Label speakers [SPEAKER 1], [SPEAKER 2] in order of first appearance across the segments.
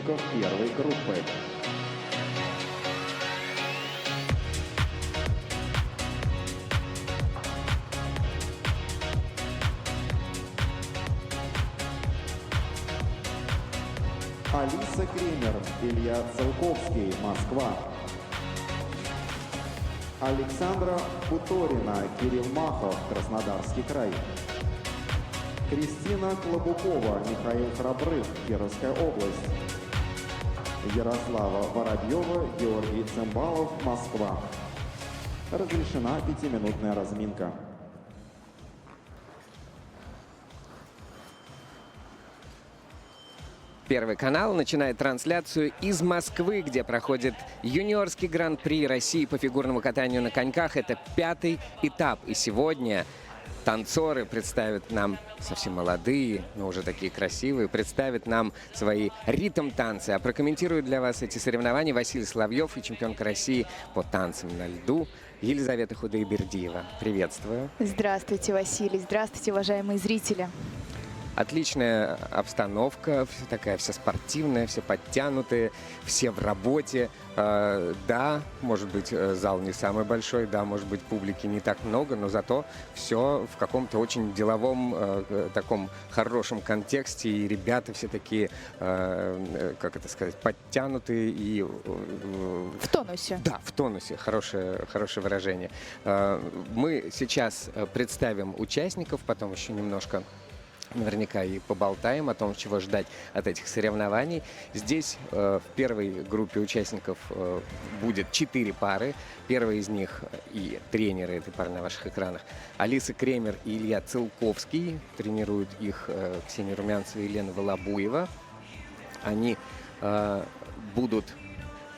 [SPEAKER 1] участников первой группы. Алиса Кремер, Илья Целковский, Москва. Александра Буторина, Кирилл Махов, Краснодарский край. Кристина Клобукова, Михаил Храбрых, Кировская область. Ярослава Воробьева, Георгий Цымбалов, Москва. Разрешена 5-минутная разминка.
[SPEAKER 2] Первый канал начинает трансляцию из Москвы, где проходит юниорский гран-при России по фигурному катанию на коньках. Это 5-й этап. И сегодня танцоры представят нам, совсем молодые, но уже такие красивые, представят нам свои ритм-танцы. А прокомментируют для вас эти соревнования Василий Соловьев и чемпионка России по танцам на льду Елизавета Худайбердиева. Приветствую.
[SPEAKER 3] Здравствуйте, Василий. Здравствуйте, уважаемые зрители.
[SPEAKER 2] Отличная обстановка, такая вся спортивная, все подтянутые, все в работе. Да, может быть, зал не самый большой, да, может быть, публики не так много, но зато все в каком-то очень деловом, таком хорошем контексте. И ребята все такие, как это сказать, подтянутые и...
[SPEAKER 3] В тонусе.
[SPEAKER 2] Да, в тонусе. Хорошее выражение. Мы сейчас представим участников, потом еще немножко наверняка и поболтаем о том, чего ждать от этих соревнований. Здесь в первой группе участников будет 4 пары. Первая из них и тренеры этой пары на ваших экранах. Алиса Кремер и Илья Целковский. Тренируют их Ксения Румянцева и Елена Волобуева. Они будут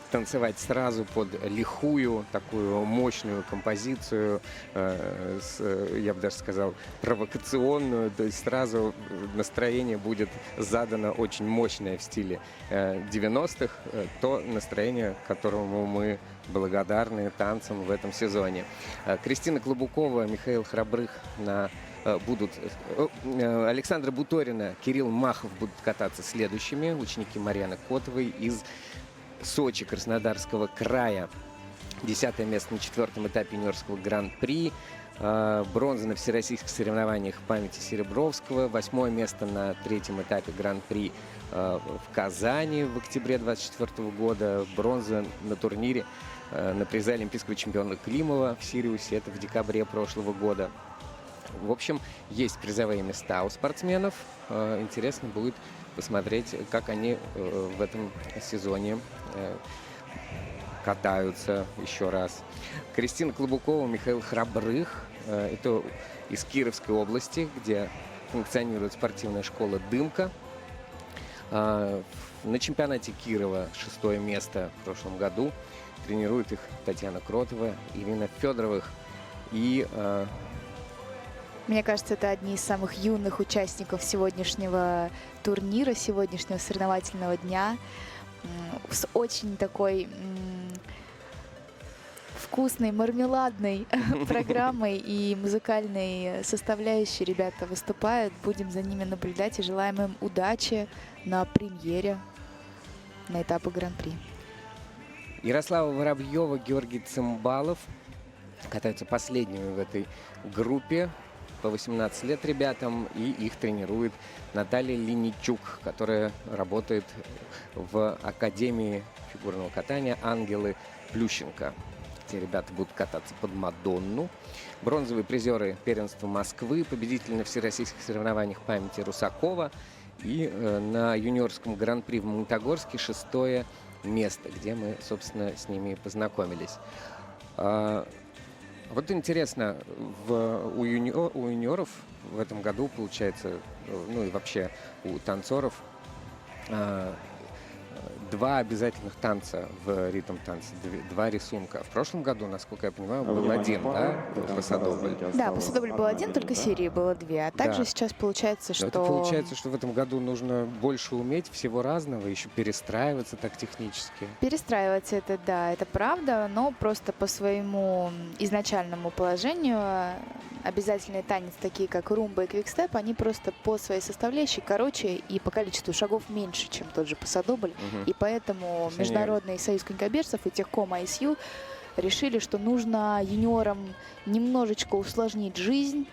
[SPEAKER 2] танцевать сразу под лихую, такую мощную композицию, я бы даже сказал, провокационную, то есть сразу настроение будет задано очень мощное в стиле 90-х, то настроение, которому мы благодарны танцам в этом сезоне. Кристина Клобукова, Михаил Храбрых будут, Александра Буторина, Кирилл Махов будут кататься следующими, ученики Марьяны Котовой из Сочи, Краснодарского края. 10-е место на 4-м этапе юниорского гран-при. Бронза на всероссийских соревнованиях памяти Серебровского. 8-е место на 3-м этапе гран-при в Казани в октябре 2024 года. Бронза на турнире на призы олимпийского чемпиона Климова в Сириусе. Это в декабре прошлого года. В общем, есть призовые места у спортсменов. Интересно будет посмотреть, как они в этом сезоне катаются еще раз. Кристина Клобукова, Михаил Храбрых. Это из Кировской области, где функционирует спортивная школа «Дымка». На чемпионате Кирова 6-е место в прошлом году. Тренирует их Татьяна Кротова, Ирина Федоровых и...
[SPEAKER 3] Мне кажется, это одни из самых юных участников сегодняшнего турнира, сегодняшнего соревновательного дня. С очень такой вкусной, мармеладной программой и музыкальной составляющей ребята выступают. Будем за ними наблюдать и желаем им удачи на премьере на этапе гран-при.
[SPEAKER 2] Ярослава Воробьева, Георгий Цымбалов катаются последними в этой группе. По 18 лет ребятам, и их тренирует Наталья Линичук, которая работает в Академии фигурного катания «Ангелы Плющенко». Эти ребята будут кататься под Мадонну. Бронзовые призеры первенства Москвы, победители на всероссийских соревнованиях памяти Русакова и на юниорском гран-при в Магнитогорске 6-е место, где мы, собственно, с ними познакомились. Вот интересно, у юниоров в этом году, получается, ну и вообще у танцоров, 2 обязательных танца в ритм-танце, 2 рисунка. В прошлом году, насколько я понимаю, был 1, да, пасодобль?
[SPEAKER 3] Да, пасодобль был 1, только серии было 2. А также сейчас получается, что...
[SPEAKER 2] Это получается, что в этом году нужно больше уметь всего разного, еще перестраиваться так технически.
[SPEAKER 3] Перестраиваться, это да, это правда, но просто по своему изначальному положению обязательные танец, такие как румба и квикстеп, они просто по своей составляющей короче и по количеству шагов меньше, чем тот же пасодобль. И поэтому Международный союз конькобежцев и техком ISU решили, что нужно юниорам немножечко усложнить жизнь.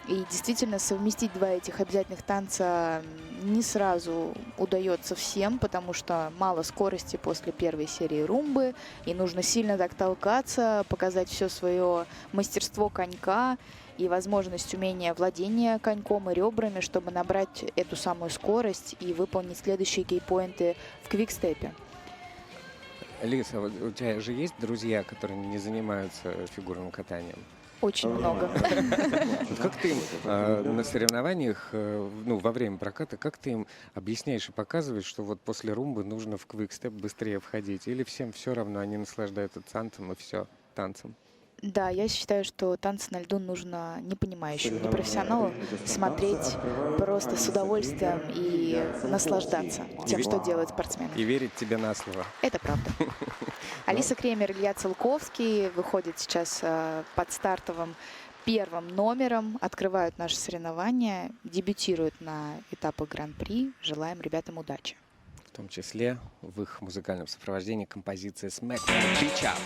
[SPEAKER 3] И действительно совместить два этих обязательных танца не сразу удается всем, потому что мало скорости после первой серии румбы, и нужно сильно так толкаться, показать все свое мастерство конька и возможность умения владения коньком и ребрами, чтобы набрать эту самую скорость и выполнить следующие кейпоинты в квикстепе.
[SPEAKER 2] Лиса, вот у тебя же есть друзья, которые не занимаются фигурным катанием?
[SPEAKER 3] Очень много.
[SPEAKER 2] Вот как ты им на соревнованиях, ну, во время проката, как ты им объясняешь и показываешь, что вот после румбы нужно в квикстеп быстрее входить? Или всем все равно, они наслаждаются танцем и все, танцем?
[SPEAKER 3] Да, я считаю, что танцы на льду нужно непонимающим, непрофессионалу смотреть просто с удовольствием и наслаждаться тем, что делают спортсмены.
[SPEAKER 2] И верить тебе на слово.
[SPEAKER 3] Это правда. Алиса Кремер, Илья Целковский выходят сейчас под стартовым первым номером, открывают наши соревнования, дебютируют на этапах Гран-при. Желаем ребятам удачи.
[SPEAKER 2] В том числе в их музыкальном сопровождении композиция «Smack My Bitch Up».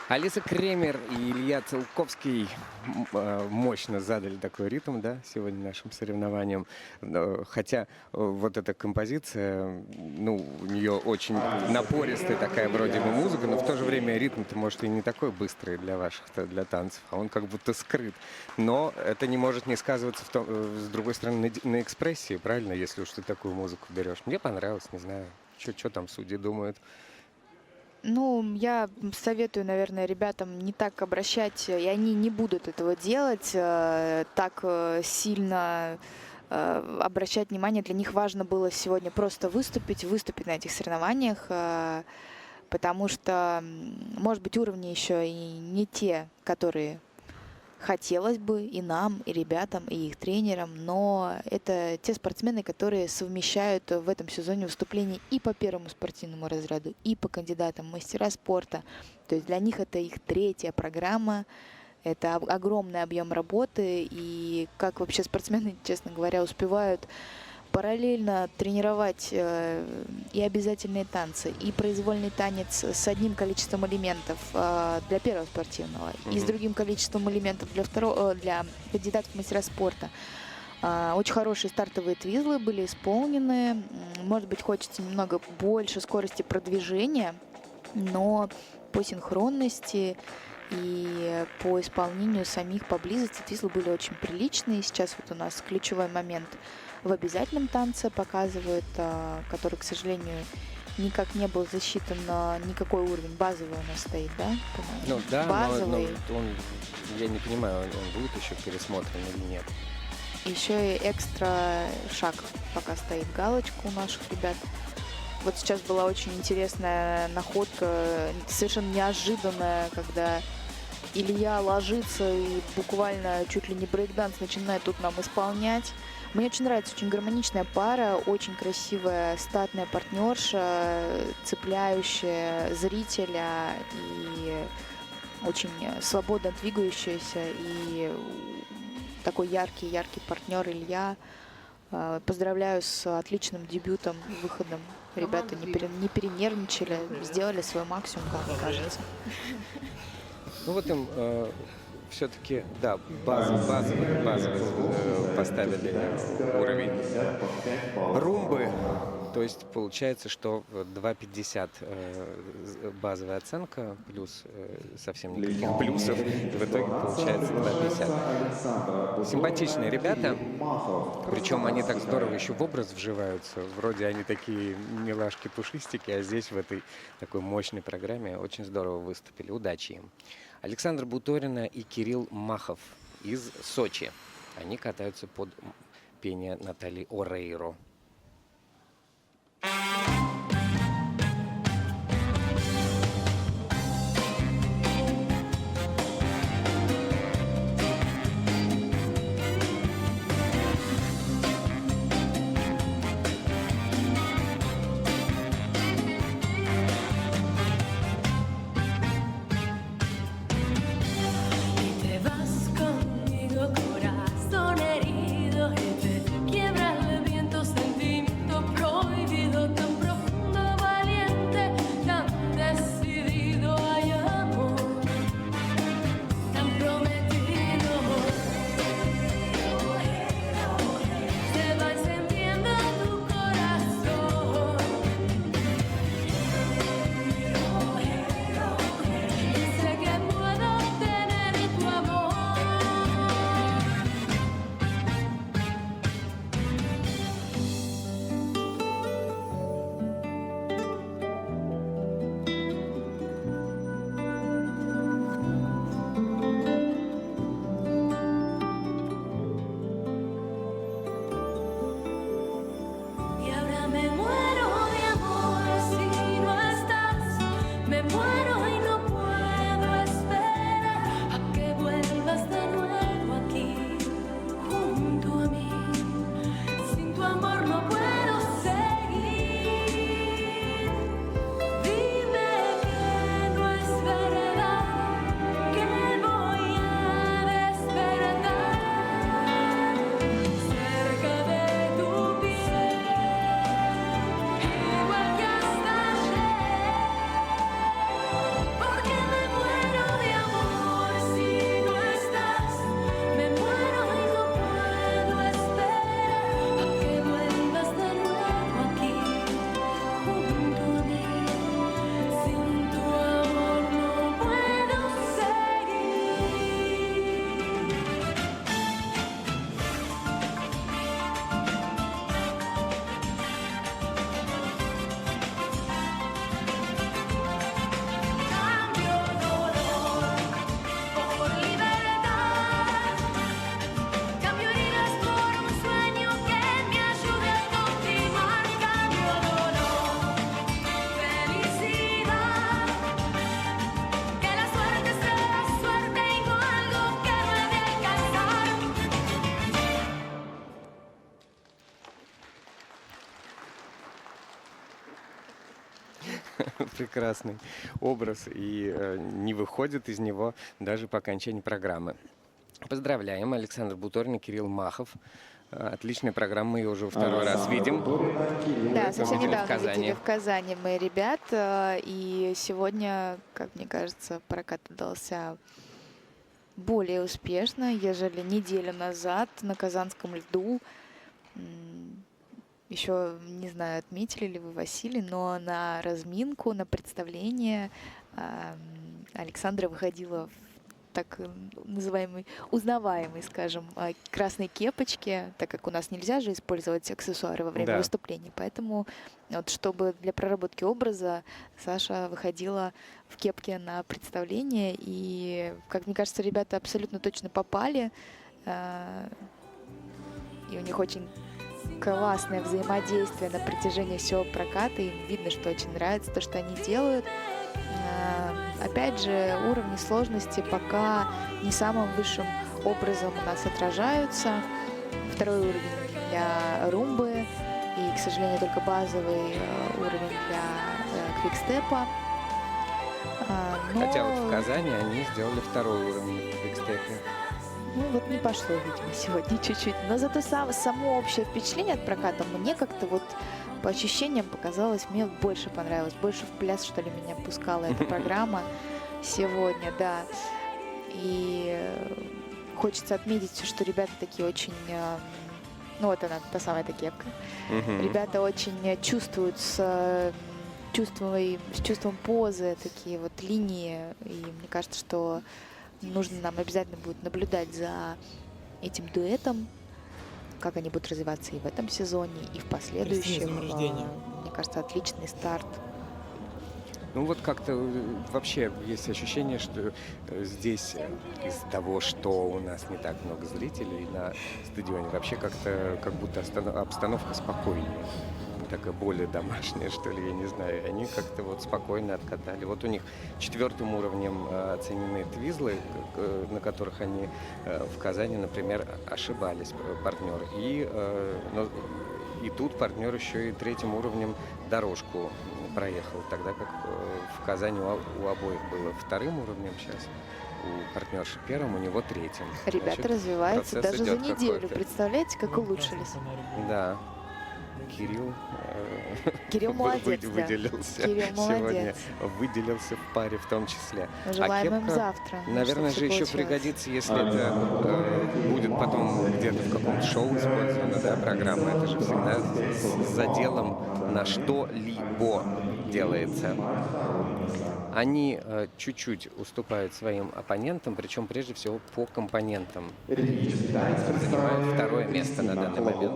[SPEAKER 2] Алиса Кремер и Илья Целковский мощно задали такой ритм, да, сегодня нашим соревнованиям. Хотя вот эта композиция, ну, у нее очень напористая такая вроде бы музыка, но в то же время ритм-то, может, и не такой быстрый для ваших, для танцев, а он как будто скрыт. Но это не может не сказываться, с другой стороны, на экспрессии, правильно, если уж ты такую музыку берешь. Мне понравилось, не знаю, что там судьи думают.
[SPEAKER 3] Ну, я советую, наверное, ребятам не так обращать, и они не будут этого делать, так сильно обращать внимание. Для них важно было сегодня просто выступить на этих соревнованиях, потому что, может быть, уровни еще и не те, которые хотелось бы и нам, и ребятам, и их тренерам, но это те спортсмены, которые совмещают в этом сезоне выступления и по первому спортивному разряду, и по кандидатам в мастера спорта. То есть для них это их 3-я программа, это огромный объем работы, и как вообще спортсмены, честно говоря, успевают параллельно тренировать и обязательные танцы, и произвольный танец с одним количеством элементов для первого спортивного, и с другим количеством элементов для кандидатов в мастера спорта. Очень хорошие стартовые твизлы были исполнены. Может быть, хочется немного больше скорости продвижения, но по синхронности и по исполнению самих поблизости твизлы были очень приличные. Сейчас вот у нас ключевой момент в обязательном танце показывают, который, к сожалению, никак не был засчитан на никакой уровень. Базовый у нас стоит, да?
[SPEAKER 2] Ну да,
[SPEAKER 3] базовый.
[SPEAKER 2] но он, я не понимаю, он будет еще пересмотрен или нет.
[SPEAKER 3] Еще и экстра шаг пока стоит галочка у наших ребят. Вот сейчас была очень интересная находка, совершенно неожиданная, когда Илья ложится и буквально чуть ли не брейкданс начинает тут нам исполнять. Мне очень нравится, очень гармоничная пара, очень красивая статная партнерша, цепляющая зрителя и очень свободно двигающаяся, и такой яркий партнер Илья. Поздравляю с отличным дебютом, выходом. Ребята не перенервничали, сделали свой максимум, как мне кажется.
[SPEAKER 2] Ну вот им все-таки, да, базовый поставили уровень румбы. То есть получается, что 2,50 базовая оценка, плюс совсем никаких плюсов. И в итоге получается 2,50. Симпатичные ребята. Причем они так здорово еще в образ вживаются. Вроде они такие милашки-пушистики, а здесь в этой такой мощной программе очень здорово выступили. Удачи им. Александр Буторина и Кирилл Махов из Сочи. Они катаются под пение Натальи Орейро.
[SPEAKER 4] Corazón herido y te quiebra el viento.
[SPEAKER 2] прекрасный образ и не выходит из него даже по окончании программы. Поздравляем, Александр Буторин и Кирилл Махов. Отличная программа, мы ее уже второй раз видим.
[SPEAKER 3] Да, совсем
[SPEAKER 2] Видели в
[SPEAKER 3] недавно
[SPEAKER 2] Казани.
[SPEAKER 3] видели в Казани мы ребят. И сегодня, как мне кажется, прокат удался более успешно, ежели неделю назад на Казанском льду. Еще, не знаю, отметили ли вы, Василий, но на разминку, на представление Александра выходила в так называемой узнаваемой, скажем, красной кепочке, так как у нас нельзя же использовать аксессуары во время
[SPEAKER 2] Да.
[SPEAKER 3] выступлений. Поэтому вот, чтобы для проработки образа Саша выходила в кепке на представление. И, как мне кажется, ребята абсолютно точно попали. И у них очень классное взаимодействие на протяжении всего проката. Им видно, что очень нравится то, что они делают. Опять же, уровни сложности пока не самым высшим образом у нас отражаются. Второй уровень для румбы и, к сожалению, только базовый уровень для квикстепа.
[SPEAKER 2] Хотя вот в Казани они сделали второй уровень в квикстепе.
[SPEAKER 3] Ну вот не пошло, видимо, сегодня чуть-чуть. Но зато само общее впечатление от проката мне как-то вот по ощущениям показалось, мне больше понравилось. Больше в пляс, что ли, меня пускала эта программа сегодня, да. И хочется отметить, что ребята такие очень... Ну вот она, та самая эта кепка. Ребята очень чувствуют с чувством позы такие вот линии. И мне кажется, что нужно нам обязательно будет наблюдать за этим дуэтом, как они будут развиваться и в этом сезоне, и в последующих. Мне кажется, отличный старт.
[SPEAKER 2] Ну вот как-то вообще есть ощущение, что здесь из-за того, что у нас не так много зрителей на стадионе, вообще как-то как будто обстановка спокойнее. Такая более домашняя, что ли, я не знаю. Они как-то вот спокойно откатали. Вот у них 4-м уровнем оценены твизлы, на которых они в Казани, например, ошибались, партнеры. И тут партнер еще и 3-м уровнем дорожку проехал, тогда как в Казани у обоих было 2-м уровнем сейчас. У партнерши 1-м, у него 3-м.
[SPEAKER 3] Ребята
[SPEAKER 2] Значит,
[SPEAKER 3] развиваются
[SPEAKER 2] процесс
[SPEAKER 3] даже за
[SPEAKER 2] идет
[SPEAKER 3] неделю.
[SPEAKER 2] какой-то.
[SPEAKER 3] Представляете, как улучшились?
[SPEAKER 2] Да. Кирилл
[SPEAKER 3] Молодец, да.
[SPEAKER 2] выделился
[SPEAKER 3] Кирилл
[SPEAKER 2] сегодня,
[SPEAKER 3] молодец.
[SPEAKER 2] выделился в паре в том числе.
[SPEAKER 3] Желаем им
[SPEAKER 2] кепка,
[SPEAKER 3] завтра.
[SPEAKER 2] наверное,
[SPEAKER 3] чтобы
[SPEAKER 2] же
[SPEAKER 3] всё
[SPEAKER 2] еще
[SPEAKER 3] получилось.
[SPEAKER 2] пригодится, если это будет потом где-то в каком-то шоу использована, да, программа. Это же всегда с заделом на что-либо делается. Они чуть-чуть уступают своим оппонентам, причем прежде всего по компонентам. Занимают 2-е место на данный момент.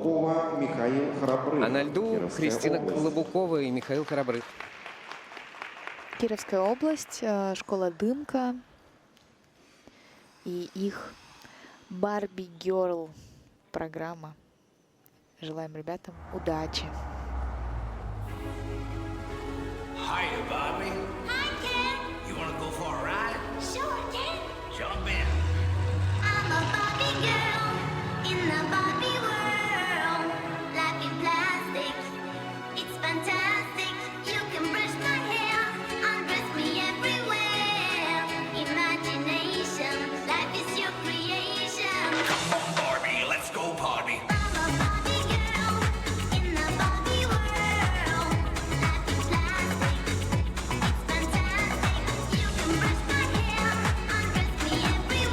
[SPEAKER 2] А на льду Кристина Клобукова и Михаил Храбрых.
[SPEAKER 3] Кировская область, школа «Дымка» и их «Барби Герл» программа. Желаем ребятам удачи.
[SPEAKER 4] Hiya, Bobby.
[SPEAKER 5] Hi, Ken.
[SPEAKER 4] You want to go for a ride?
[SPEAKER 5] Sure, Ken.
[SPEAKER 4] Jump in.
[SPEAKER 5] I'm a Barbie girl in the Barbie world. Life in plastic, it's fantastic. You can brush my hair, undress me everywhere. Imagination, life is your creation.
[SPEAKER 4] Come on, Barbie, let's go party.
[SPEAKER 5] I'm a Barbie girl in the Barbie world. Life is plastic, it's fantastic. You can brush my hair, undress me everywhere.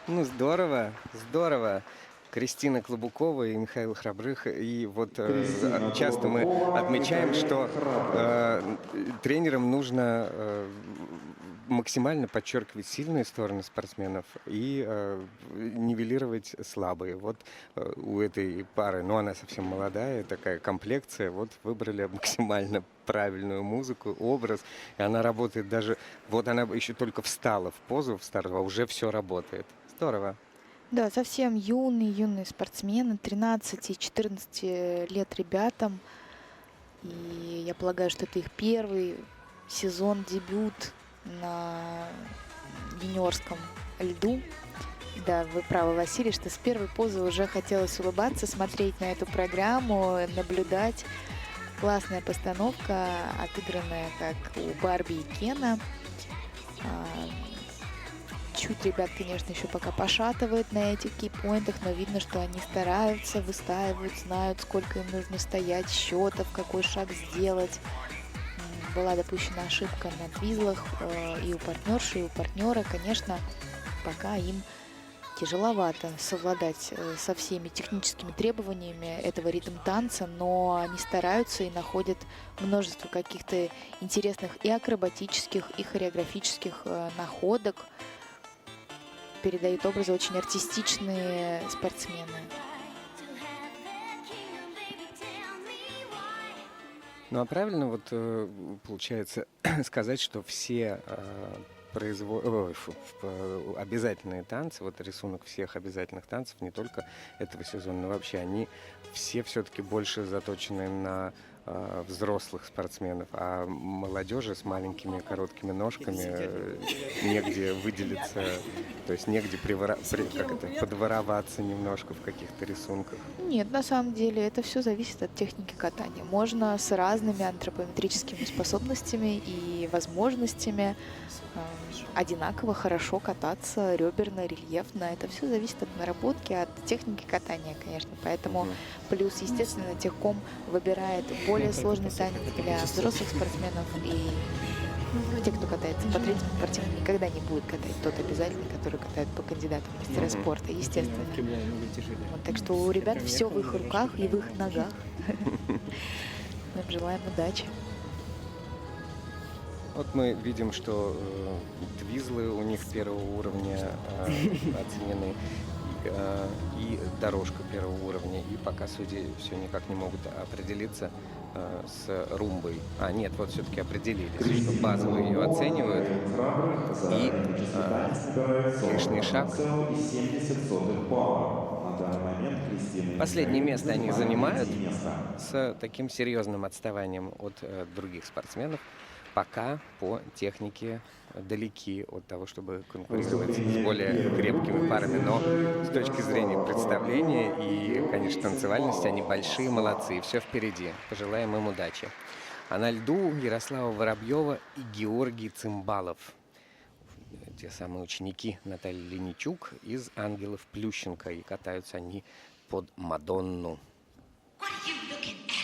[SPEAKER 2] Ну, здорово, здорово. Кристина Клобукова и Михаил Храбрых. И вот
[SPEAKER 1] Кристина
[SPEAKER 2] часто мы
[SPEAKER 1] Клобукова,
[SPEAKER 2] отмечаем,
[SPEAKER 1] Михаил
[SPEAKER 2] что тренерам нужно максимально подчеркивать сильные стороны спортсменов и нивелировать слабые. Вот у этой пары, ну она совсем молодая, такая комплекция, вот выбрали максимально правильную музыку, образ, и она работает даже, вот она еще только встала в позу, в старт, а уже все работает. Здорово.
[SPEAKER 3] Да, совсем юные спортсмены, 13 и 14 лет ребятам. И я полагаю, что это их первый сезон, дебют на юниорском льду. Да, вы правы, Василий, что с первой позы уже хотелось улыбаться, смотреть на эту программу, наблюдать. Классная постановка, отыгранная как у Барби и Кена. Чуть ребят, конечно, еще пока пошатывает на этих кейпоинтах, но видно, что они стараются, выстаивают, знают, сколько им нужно стоять, счетов, какой шаг сделать. Была допущена ошибка на твизлах и у партнерши, и у партнера. Конечно, пока им тяжеловато совладать со всеми техническими требованиями этого ритм-танца, но они стараются и находят множество каких-то интересных и акробатических, и хореографических находок. Передают образы очень артистичные спортсмены.
[SPEAKER 2] Ну а правильно вот получается сказать, что все обязательные танцы, вот рисунок всех обязательных танцев, не только этого сезона, но вообще они все-таки больше заточены на взрослых спортсменов, а молодежи с маленькими короткими ножками негде выделиться, то есть негде подвороваться немножко в каких-то рисунках.
[SPEAKER 3] Нет, на самом деле это все зависит от техники катания. Можно с разными антропометрическими способностями и возможностями одинаково хорошо кататься реберно, рельефно. Это все зависит от наработки, от техники катания, конечно. Поэтому плюс, естественно, техком выбирает более сложный танец для взрослых спортсменов, и те, кто катается по третьему спортивному, никогда не будет катать тот обязательный, который катает по кандидатам в мастера спорта, естественно. Вот, так что у ребят все в их руках и в их ногах. Мы им желаем удачи.
[SPEAKER 2] Вот мы видим, что твизлы у них первого уровня оценены, и дорожка первого уровня, и пока судьи все никак не могут определиться с румбой. А, нет, вот все-таки определились, что базово ее оценивают, и лишний шаг. Последнее место они занимают с таким серьезным отставанием от других спортсменов. Пока по технике далеки от того, чтобы конкурировать с более крепкими парами. Но с точки зрения представления и, конечно, танцевальности, они большие молодцы. И все впереди. Пожелаем им удачи. А на льду Ярослава Воробьева и Георгий Цимбалов. Те самые ученики Натальи Леничук из «Ангелов Плющенко». И катаются они под Мадонну.
[SPEAKER 5] What are you looking at?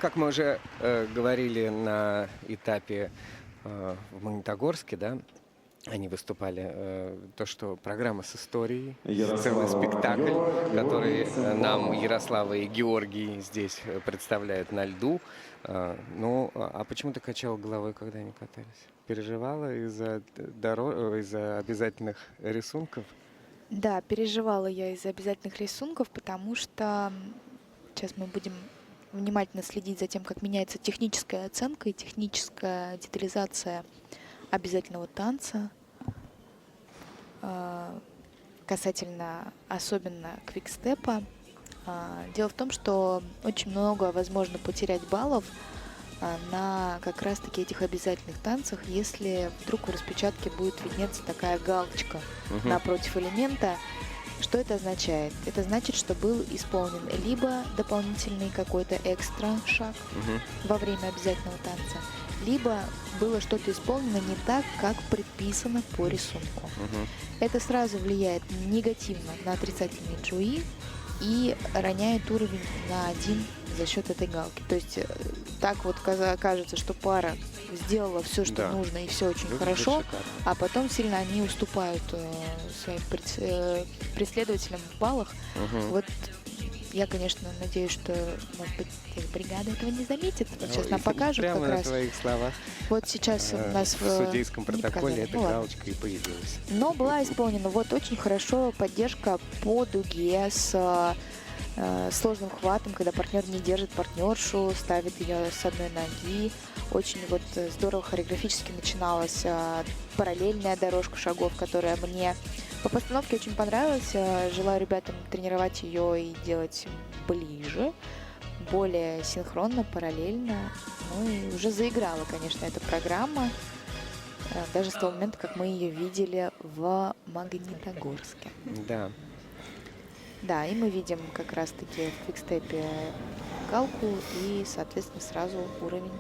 [SPEAKER 2] Как мы уже говорили на этапе в Магнитогорске, да, они выступали, то, что программа с историей, целый спектакль, который нам Ярослава и Георгий здесь представляют на льду. Ну, а почему ты качала головой, когда они катались? Переживала из-за обязательных рисунков?
[SPEAKER 3] Да, переживала я из-за обязательных рисунков, потому что сейчас мы будем внимательно следить за тем, как меняется техническая оценка и техническая детализация обязательного танца касательно особенно квикстепа. Дело в том, что очень много возможно потерять баллов на как раз-таки этих обязательных танцах, если вдруг в распечатке будет виднеться такая галочка напротив элемента. Что это означает? Это значит, что был исполнен либо дополнительный какой-то экстра шаг во время обязательного танца, либо было что-то исполнено не так, как предписано по рисунку. Это сразу влияет негативно на отрицательные джои и роняет уровень на 1 за счет этой галки. То есть так вот кажется, что пара сделала все, что нужно, и все очень хорошо, а потом сильно они уступают своим преследователям в баллах. Вот я, конечно, надеюсь, что, может быть, бригада этого не заметит. Вот сейчас нам покажут
[SPEAKER 2] прямо
[SPEAKER 3] как
[SPEAKER 2] на
[SPEAKER 3] раз.
[SPEAKER 2] твоих словах.
[SPEAKER 3] Вот сейчас у нас
[SPEAKER 2] в судейском протоколе
[SPEAKER 3] не
[SPEAKER 2] эта
[SPEAKER 3] показали.
[SPEAKER 2] галочка и появилась.
[SPEAKER 3] Но была исполнена вот очень хорошо поддержка по дуге с сложным хватом, когда партнер не держит партнершу, ставит ее с одной ноги. Очень вот здорово хореографически начиналась параллельная дорожка шагов, которая мне по постановке очень понравилась. Желаю ребятам тренировать ее и делать ближе, более синхронно, параллельно. Ну и уже заиграла, конечно, эта программа. Даже с того момента, как мы ее видели в Магнитогорске.
[SPEAKER 2] Да.
[SPEAKER 3] Да, и мы видим как раз-таки в квикстепе галку, и, соответственно, сразу уровень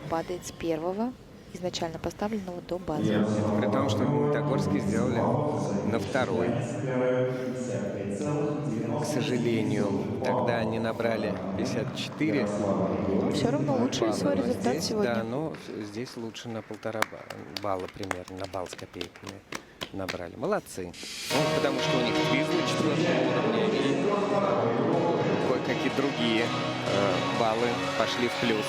[SPEAKER 3] падает с первого, изначально поставленного, до базового.
[SPEAKER 2] При том, что в Магнитогорске сделали на второй. К сожалению, тогда они набрали 54.
[SPEAKER 3] Все равно улучшили свой результат
[SPEAKER 2] Здесь,
[SPEAKER 3] сегодня.
[SPEAKER 2] да, но здесь лучше на 1,5 балла примерно, на балл с копейками набрали. Молодцы. Ну, потому что у них твизлы 4-го уровня и кое-какие другие баллы пошли в плюс.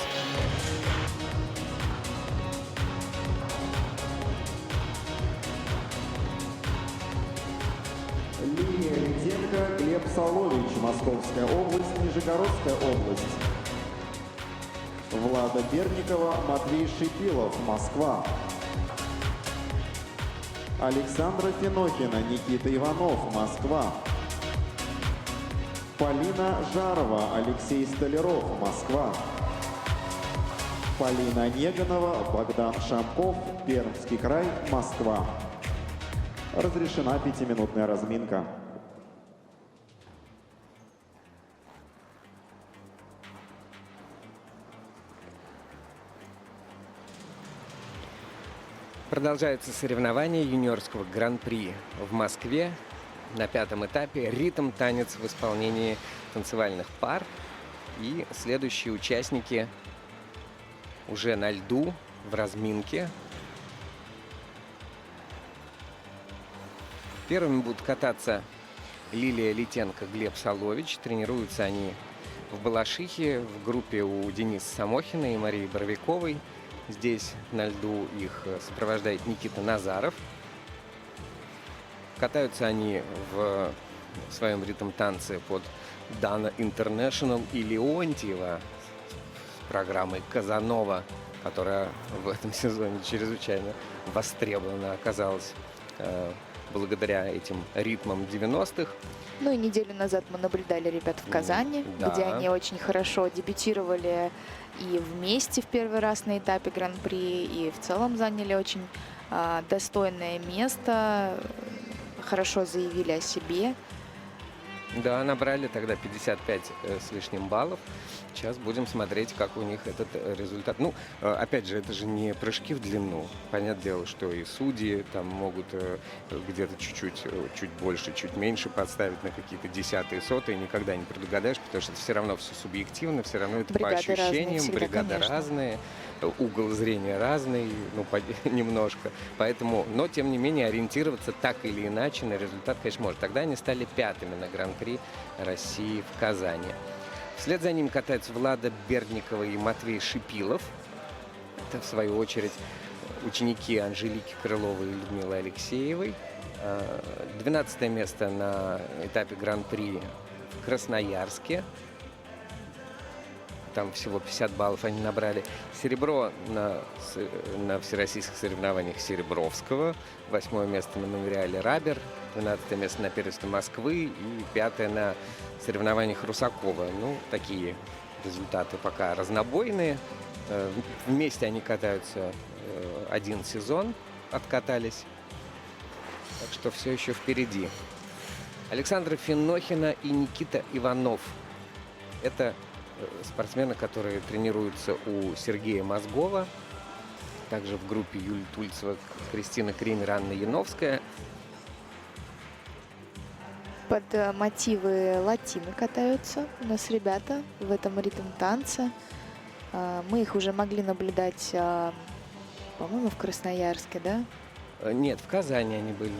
[SPEAKER 1] Лилия Литенко, Глеб Солович, Московская область, Нижегородская область. Влада Берникова, Матвей Шипилов, Москва. Александра Финохина, Никита Иванов, Москва. Полина Жарова, Алексей Столяров, Москва. Полина Неганова, Богдан Шамков, Пермский край, Москва. Разрешена 5-минутная разминка.
[SPEAKER 2] Продолжается соревнование юниорского гран-при в Москве. На 5-м этапе ритм-танец в исполнении танцевальных пар. И следующие участники уже на льду в разминке. Первыми будут кататься Лилия Литенко, Глеб Солович. Тренируются они в Балашихе в группе у Дениса Самохина и Марии Боровиковой. Здесь на льду их сопровождает Никита Назаров. Катаются они в своем ритм-танце под Дана Интернешнл и Леонтьева с программой «Казанова», которая в этом сезоне чрезвычайно востребована оказалась благодаря этим ритмам 90-х.
[SPEAKER 3] Ну и неделю назад мы наблюдали ребят в Казани,
[SPEAKER 2] да,
[SPEAKER 3] где они очень хорошо дебютировали и вместе в первый раз на этапе Гран-при, и в целом заняли очень достойное место, хорошо заявили о себе.
[SPEAKER 2] Да, набрали тогда 55 с лишним баллов. сейчас будем смотреть, как у них этот результат. Ну, опять же, это же не прыжки в длину. Понятное дело, что и судьи там могут где-то чуть больше, чуть меньше подставить на какие-то десятые, сотые. Никогда не предугадаешь, потому что это все равно все субъективно, все равно это
[SPEAKER 3] Бригады
[SPEAKER 2] по ощущениям.
[SPEAKER 3] разные всегда,
[SPEAKER 2] Бригады
[SPEAKER 3] конечно.
[SPEAKER 2] разные, угол зрения разный, ну, немножко. Поэтому, но, тем не менее, ориентироваться так или иначе на результат, конечно, может. Тогда они стали 5-ми на Гран-при России в Казани. Вслед за ним катаются Влада Бердникова и Матвей Шипилов. Это, в свою очередь, ученики Анжелики Крыловой и Людмилы Алексеевой. 12 место на этапе Гран-при в Красноярске. Там всего 50 баллов они набрали. Серебро на всероссийских соревнованиях Серебровского. 8 место на мемориале Рабер. 12 место на первенстве Москвы. И 5 на соревнованиях Русакова. Ну, такие результаты пока разнобойные. Вместе они катаются один сезон. Откатались. Так что все еще впереди. Александра Финохина и Никита Иванов. Это спортсмены, которые тренируются у Сергея Мозгова. Также в группе Юлия Тульцева, Кристина Кример, Анна Яновская.
[SPEAKER 3] Под мотивы латины катаются у нас ребята в этом ритм-танце. Мы их уже могли наблюдать, по-моему, в Красноярске, да?
[SPEAKER 2] Нет, в Казани они были.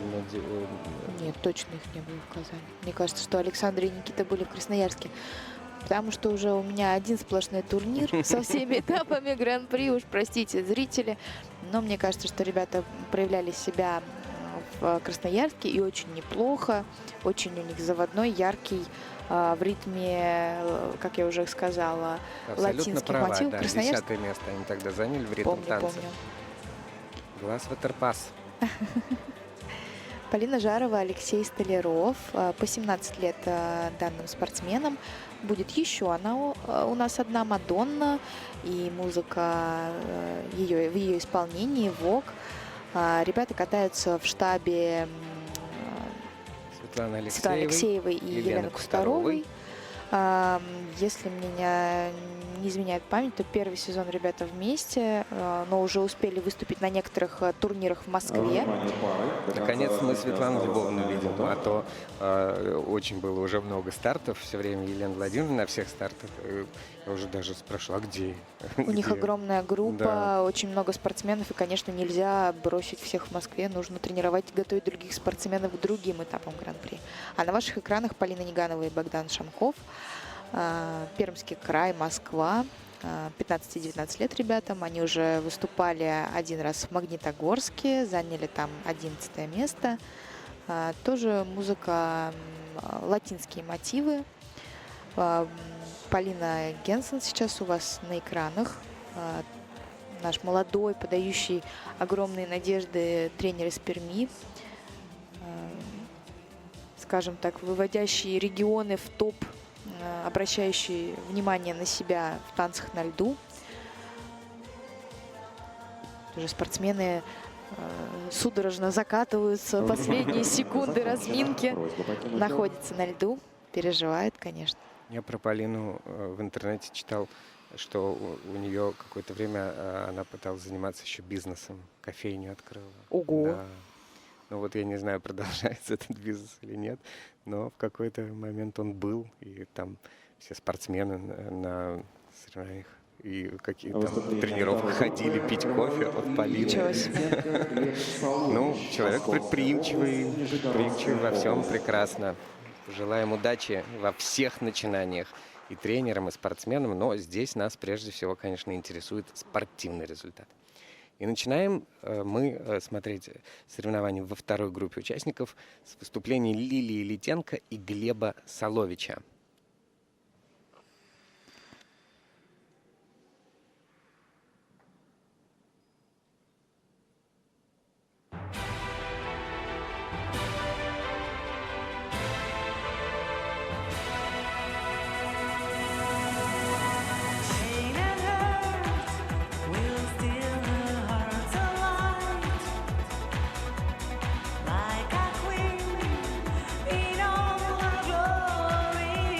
[SPEAKER 3] Нет, точно их не было в Казани. Мне кажется, что Александр и Никита были в Красноярске. Потому что уже у меня один сплошной турнир со всеми этапами Гран-при. Уж простите, зрители. Но мне кажется, что ребята проявляли себя в Красноярске и очень неплохо. Очень у них заводной, яркий, в ритме, как я уже сказала, латинских
[SPEAKER 2] права,
[SPEAKER 3] мотивов.
[SPEAKER 2] да,
[SPEAKER 3] Красноярск.
[SPEAKER 2] 10 место они тогда заняли в
[SPEAKER 3] Помню,
[SPEAKER 2] ритм-танце.
[SPEAKER 3] помню.
[SPEAKER 2] Глаз Ватерпас.
[SPEAKER 3] Полина Жарова, Алексей Столяров. По 17 лет данным спортсменам. Будет еще она у нас одна, Мадонна, и музыка в ее исполнении, ВОК. Ребята катаются в штабе
[SPEAKER 2] Светланы
[SPEAKER 3] Светланы Алексеевой и Елены Кустаровой. Если меня не изменяет память, то первый сезон ребята вместе, но уже успели выступить на некоторых турнирах в Москве.
[SPEAKER 2] Наконец мы Светлану Львовну видим, а то очень было уже много стартов, все время Елена Владимировна на всех стартах. Я уже даже спрашивал, а где?
[SPEAKER 3] У них огромная группа,
[SPEAKER 2] Да.
[SPEAKER 3] очень много спортсменов, и, конечно, нельзя бросить всех в Москве. Нужно тренировать и готовить других спортсменов к другим этапам Гран-при. А на ваших экранах Полина Неганова и Богдан Шамков. Пермский край, Москва. 15-19 лет ребятам. Они уже выступали один раз в Магнитогорске, заняли там 11 место. Тоже музыка, латинские мотивы. Полина Генсен сейчас у вас на экранах. Наш молодой, подающий огромные надежды тренер из Перми. Скажем так, выводящий регионы в топ, обращающий внимание на себя в танцах на льду. Уже спортсмены судорожно закатываются, последние секунды разминки, находятся на льду, переживают, конечно.
[SPEAKER 2] Я про Полину в интернете читал, что у нее какое-то время она пыталась заниматься еще бизнесом, кофейню открыла.
[SPEAKER 3] Ого!
[SPEAKER 2] Да. Ну вот я не знаю, продолжается этот бизнес или нет, но в какой-то момент он был, и там все спортсмены на соревнованиях и какие-то там тренировки ходили пить кофе от Полины.
[SPEAKER 3] Ничего себе.
[SPEAKER 2] Ну, человек предприимчивый во всем, прекрасно. Желаем удачи во всех начинаниях и тренерам, и спортсменам, но здесь нас прежде всего, конечно, интересует спортивный результат. И начинаем мы смотреть соревнования во второй группе участников с выступлений Лилии Литенко и Глеба Соловича.
[SPEAKER 6] Like a queen in all her glory.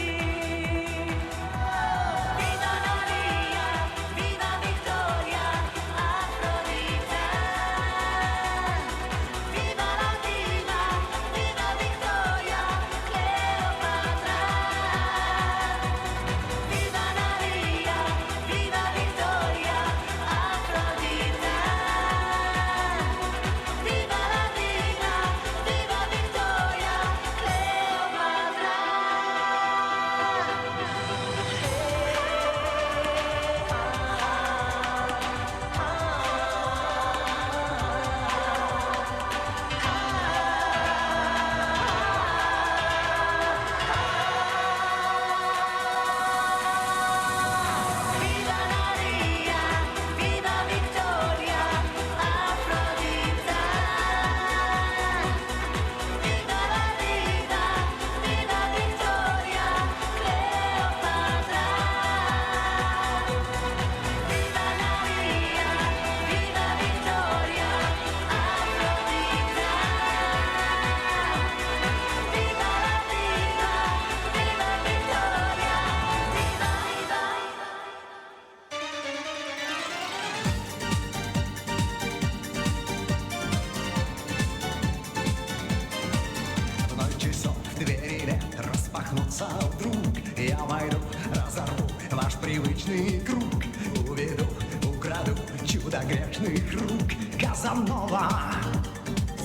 [SPEAKER 6] до грешных рук Казанова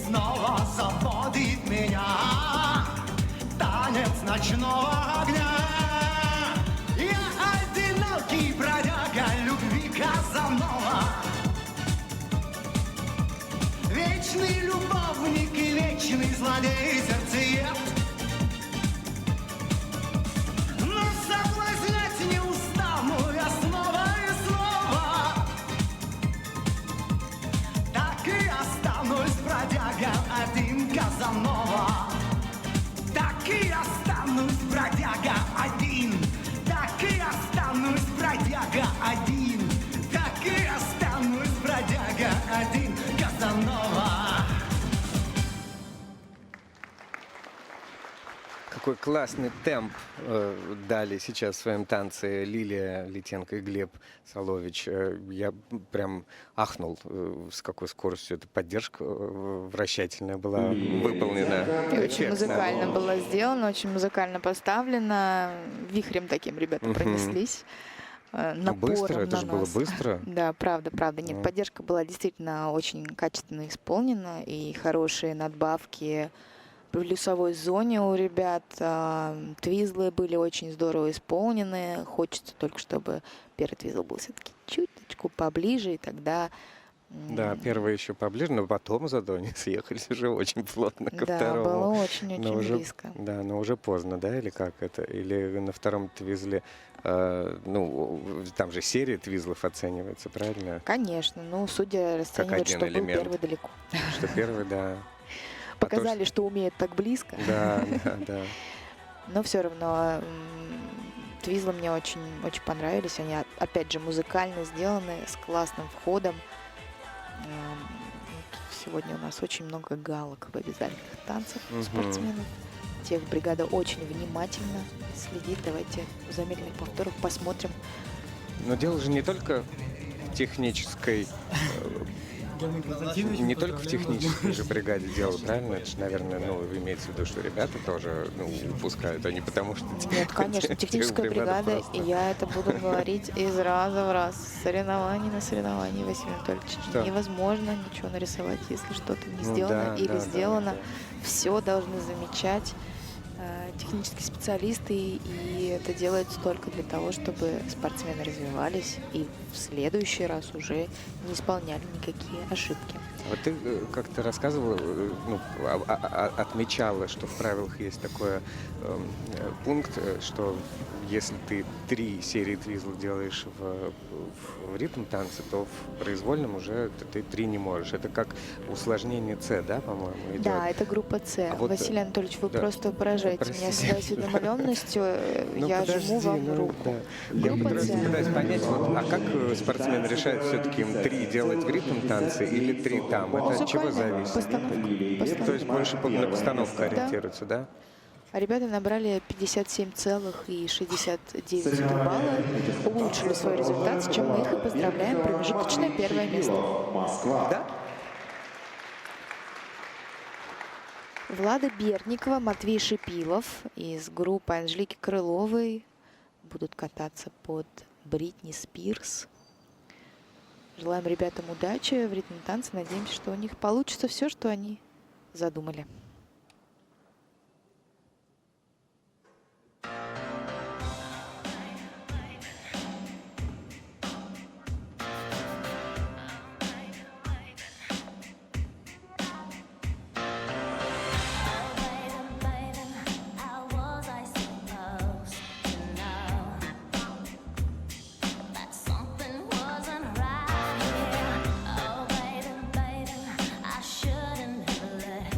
[SPEAKER 6] снова заводит меня. Танец ночного огня. Я одинокий бродяга любви Казанова. Вечный любовник и вечный злодей сердцеед. Но соблазнять не устану я снова и снова. Так и останусь бродяга один Казанова. Так и останусь бродяга один. Так и останусь бродяга один. Так и останусь бродяга один Казанова.
[SPEAKER 2] Какой классный темп дали сейчас в своем танце Лилия Литенко и Глеб Солович. Я прям ахнул, с какой скоростью эта поддержка вращательная была выполнена.
[SPEAKER 3] И очень
[SPEAKER 2] Эффектно.
[SPEAKER 3] музыкально было сделано, очень музыкально поставлено. Вихрем таким ребята пронеслись. Напором
[SPEAKER 2] Быстро, это
[SPEAKER 3] на
[SPEAKER 2] же было
[SPEAKER 3] нас.
[SPEAKER 2] быстро.
[SPEAKER 3] Да, правда. Нет,
[SPEAKER 2] Ну.
[SPEAKER 3] поддержка была действительно очень качественно исполнена, и хорошие надбавки в плюсовой зоне у ребят. Твизлы были очень здорово исполнены. Хочется только, чтобы первый твизл был все-таки чуточку поближе, и тогда...
[SPEAKER 2] Да, первые еще поближе, но потом зато они съехались уже очень плотно ко
[SPEAKER 3] Да,
[SPEAKER 2] второму.
[SPEAKER 3] было
[SPEAKER 2] Но
[SPEAKER 3] очень-очень
[SPEAKER 2] уже,
[SPEAKER 3] близко.
[SPEAKER 2] Да, но уже поздно, да, или как это? Или на втором твизле, ну, там же серия твизлов оценивается, правильно?
[SPEAKER 3] Конечно, ну, судья расценивает,
[SPEAKER 2] один
[SPEAKER 3] что был
[SPEAKER 2] элемент.
[SPEAKER 3] первый далеко.
[SPEAKER 2] Что первый, да.
[SPEAKER 3] Показали, что умеют так близко.
[SPEAKER 2] Да, да, да.
[SPEAKER 3] Но все равно твизлы мне очень, очень понравились. Они, опять же, музыкально сделаны, с классным входом. Сегодня у нас очень много галок в обязательных танцах у спортсменов. Техбригада очень внимательно следит. Давайте в замедленных повторах посмотрим.
[SPEAKER 2] Но дело же не только в технической, не только в технической же бригаде дело, правильно? Это же, наверное, ну, имеется в виду, что ребята тоже упускают, а не потому что...
[SPEAKER 3] Нет, конечно, техническая бригада, и я это буду говорить из раза в раз. С соревнований на соревнования, Василий Анатольевич.
[SPEAKER 2] Что?
[SPEAKER 3] Невозможно ничего нарисовать, если что-то не
[SPEAKER 2] Ну
[SPEAKER 3] сделано
[SPEAKER 2] да,
[SPEAKER 3] или
[SPEAKER 2] да, да,
[SPEAKER 3] сделано.
[SPEAKER 2] да.
[SPEAKER 3] Все должны замечать технические специалисты, и это делается только для того, чтобы спортсмены развивались и в следующий раз уже не исполняли никакие ошибки.
[SPEAKER 2] Вот ты как-то рассказывала, ну, отмечала, что в правилах есть такой пункт, что если ты 3 серии твизлов делаешь в ритм танце, то в произвольном уже ты 3 не можешь. Это как усложнение С, да, по-моему, идет?
[SPEAKER 3] Да, это группа С.
[SPEAKER 2] А вот,
[SPEAKER 3] Василий Анатольевич, вы
[SPEAKER 2] да,
[SPEAKER 3] просто поражаете
[SPEAKER 2] простите.
[SPEAKER 3] меня своей осведомленностью.
[SPEAKER 2] Ну,
[SPEAKER 3] Я
[SPEAKER 2] подожди,
[SPEAKER 3] жму вам
[SPEAKER 2] ну,
[SPEAKER 3] руку.
[SPEAKER 2] да. Я
[SPEAKER 3] Группа
[SPEAKER 2] просто
[SPEAKER 3] С.
[SPEAKER 2] пытаюсь понять, вот, а как спортсмен решает все-таки им 3 делать в ритм танце или 3 там? Это от чего
[SPEAKER 3] Музыкальная
[SPEAKER 2] зависит?
[SPEAKER 3] постановка.
[SPEAKER 2] То есть больше на постановку
[SPEAKER 3] Да.
[SPEAKER 2] ориентируется, да?
[SPEAKER 3] А ребята набрали 57,69 балла, улучшили свой результат, с чем мы их и поздравляем. Промежуточное первое место.
[SPEAKER 1] Москва.
[SPEAKER 2] Да?
[SPEAKER 3] Влада Берникова, Матвей Шипилов из группы Анжелики Крыловой будут кататься под Бритни Спирс. Желаем ребятам удачи в ритме танца. Надеемся, что у них получится все, что они задумали.
[SPEAKER 5] Oh, baby, baby, I shouldn't have let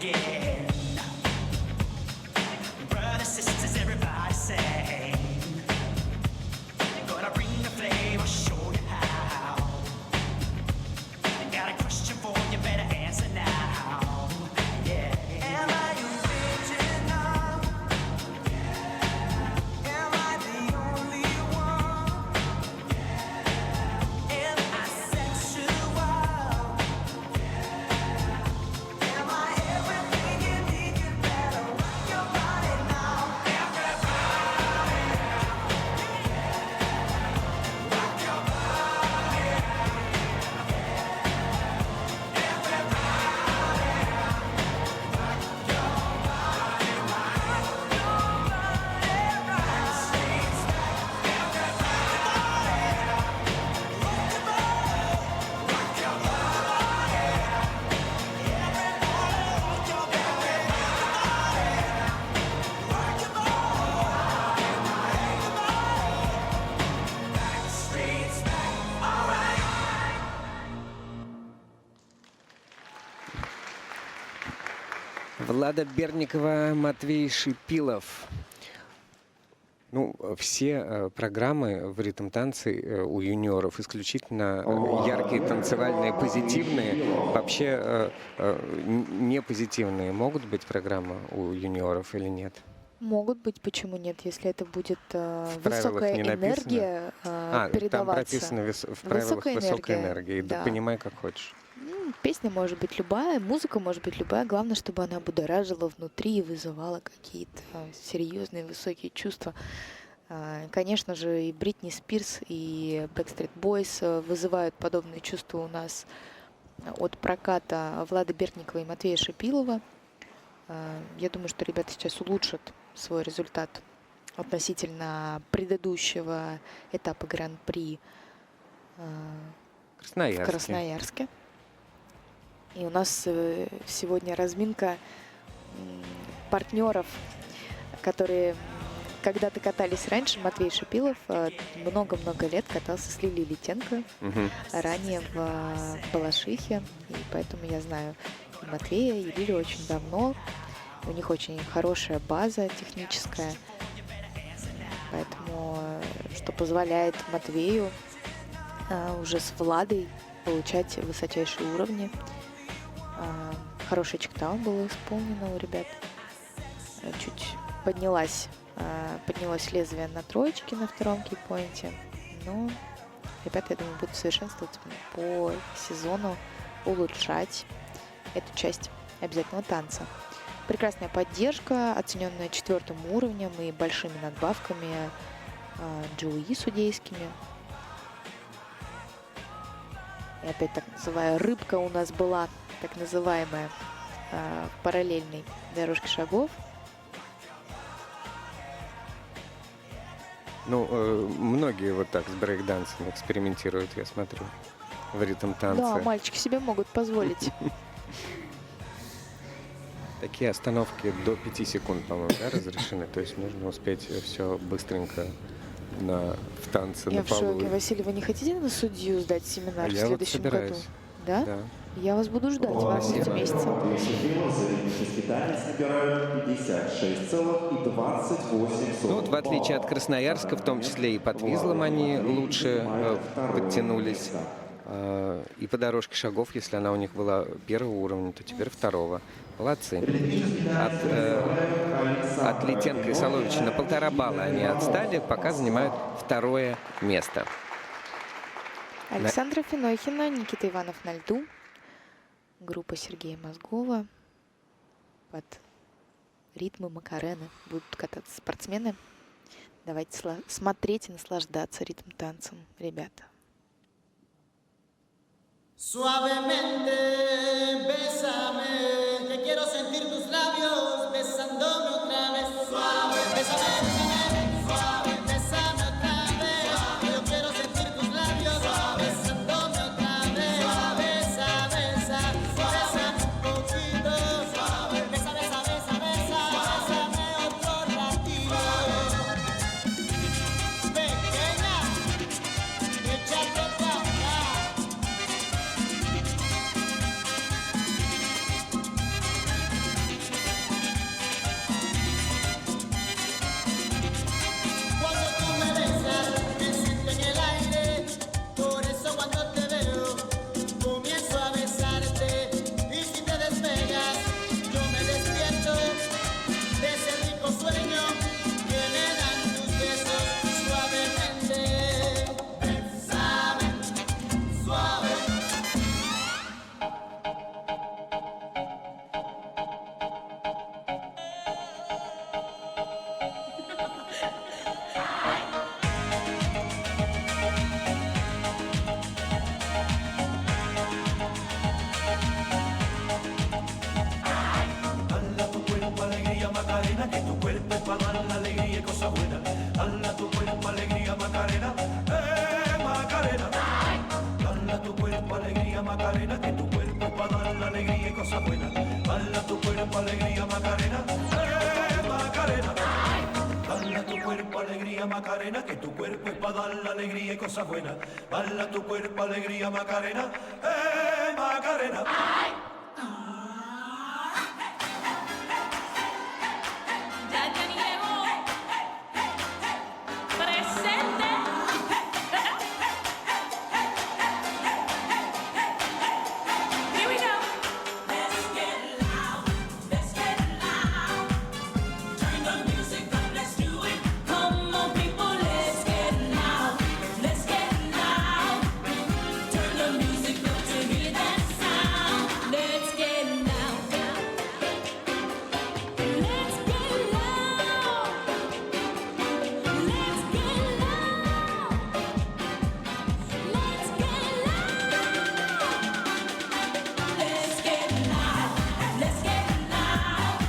[SPEAKER 6] again. Brothers, sisters, everybody sing. Gonna bring the flame, I'll show you how. Got a question for you, better answer now. Yeah. Am I original? Am I the only one? Am I sexual? Am I everything you need? You better rock your body now.
[SPEAKER 2] Влада Берникова, Матвей Шипилов. Ну, все программы в ритм-танце у юниоров исключительно яркие, танцевальные, позитивные. Вообще не позитивные могут быть программы у юниоров или нет?
[SPEAKER 3] Могут быть, почему нет, если это будет
[SPEAKER 2] правилах
[SPEAKER 3] высокая
[SPEAKER 2] не написано?
[SPEAKER 3] энергия
[SPEAKER 2] Там
[SPEAKER 3] передаваться.
[SPEAKER 2] прописано в правилах высокая энергия. Да.
[SPEAKER 3] Да.
[SPEAKER 2] Понимай, как хочешь.
[SPEAKER 3] Песня может быть любая, музыка может быть любая. Главное, чтобы она будоражила внутри и вызывала какие-то серьезные высокие чувства. Конечно же, и Бритни Спирс, и Backstreet Boys вызывают подобные чувства у нас от проката Влада Берникова и Матвея Шипилова. Я думаю, что ребята сейчас улучшат свой результат относительно предыдущего этапа Гран-при в Красноярске. И у нас сегодня разминка партнеров, которые когда-то катались раньше. Матвей Шипилов много-много лет катался с Лилией Литенко, ранее в Балашихе. И поэтому я знаю и Матвея, и Лилию очень давно. У них очень хорошая база техническая. Поэтому, что позволяет Матвею уже с Владой получать высочайшие уровни. Хороший чекдаун было исполнено у ребят. Чуть поднялось лезвие на троечке на втором кейпоинте. Но ребята, я думаю, будут совершенствоваться по сезону, улучшать эту часть обязательного танца. Прекрасная поддержка, оцененная 4-м уровнем и большими надбавками джоуи судейскими. И опять так называемая рыбка у нас была, так называемая, в параллельной дорожке шагов.
[SPEAKER 2] Ну, многие вот так с брейк-дансом экспериментируют, я смотрю, в ритм-танце.
[SPEAKER 3] Да, мальчики себе могут позволить.
[SPEAKER 2] Такие остановки до 5 секунд, по-моему, да, разрешены? То есть нужно успеть все быстренько в танце,
[SPEAKER 3] Я
[SPEAKER 2] на
[SPEAKER 3] в
[SPEAKER 2] полу.
[SPEAKER 3] шоке. Василий, вы не хотите на судью сдать семинар в
[SPEAKER 2] Я вот
[SPEAKER 3] следующем году?
[SPEAKER 2] собираюсь.
[SPEAKER 3] Да?
[SPEAKER 2] Да.
[SPEAKER 3] Я вас буду ждать в августе месяце.
[SPEAKER 1] Матвей Шипилов за ритмический танец набирает 56,28.
[SPEAKER 2] Ну вот в отличие от Красноярска, в том числе и под Визлом они лучше подтянулись. И по дорожке шагов, если она у них была 1-го уровня, то теперь 2-го. Молодцы. От Литенко и Соловича на 1,5 балла они отстали, пока занимают 2-е место.
[SPEAKER 3] Александра Финохина, Никита Иванов на льду. Группа Сергея Мозгова. Под ритмы Макарены будут кататься спортсмены. Давайте смотреть и наслаждаться ритм-танцем, ребята.
[SPEAKER 6] Suavemente, bésame, que quiero sentir tus labios besándome otra vez. Suave, bésame, bésame, suave, bésame otra vez. Yo quiero sentir tus labios besándome otra vez. Besa, besa, bésame un poquito. Besa, besa, besa, besa, bésame otro ratito. Pequeña, échate para acá.
[SPEAKER 7] cosas buenas. Bala tu cuerpo, alegría, Macarena. Macarena. Bala tu cuerpo, alegría, Macarena, que tu cuerpo es para dar la alegría y cosas buenas. Bala tu cuerpo, alegría, Macarena. Macarena.
[SPEAKER 8] Ya llegó, presente. Here we go. Let's get loud, let's get loud. Turn the music up, let's do it. Come on, people, let's get loud, let's get loud. Turn the music up to hear that sound. Let's get loud. Let's get loud. Let's get loud. Let's get loud. Let's get loud. Let's get loud.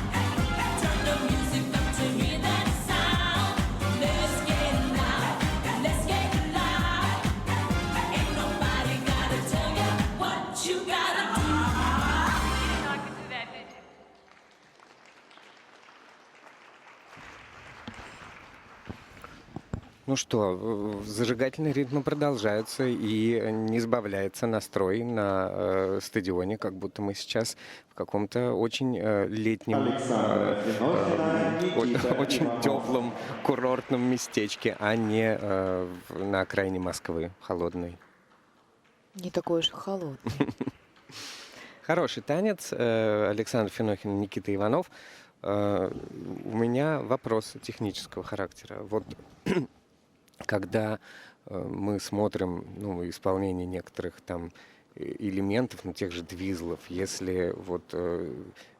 [SPEAKER 8] Turn the music up to hear that sound. Let's get loud. Let's get loud. Ain't nobody gotta tell you what you gotta do. I can do that, did you?
[SPEAKER 2] Ну что, зажигательные ритмы продолжаются, и не сбавляется настрой на стадионе, как будто мы сейчас в каком-то очень летнем,
[SPEAKER 1] Александра Финохина, Никита
[SPEAKER 2] очень
[SPEAKER 1] Иванов.
[SPEAKER 2] теплом курортном местечке, а не на окраине Москвы, холодной.
[SPEAKER 3] Не такой уж и холодный.
[SPEAKER 2] Хороший танец. Александр Финохин, Никита Иванов. У меня вопрос технического характера. Вот когда мы смотрим исполнение некоторых там элементов, тех же двизлов, если вот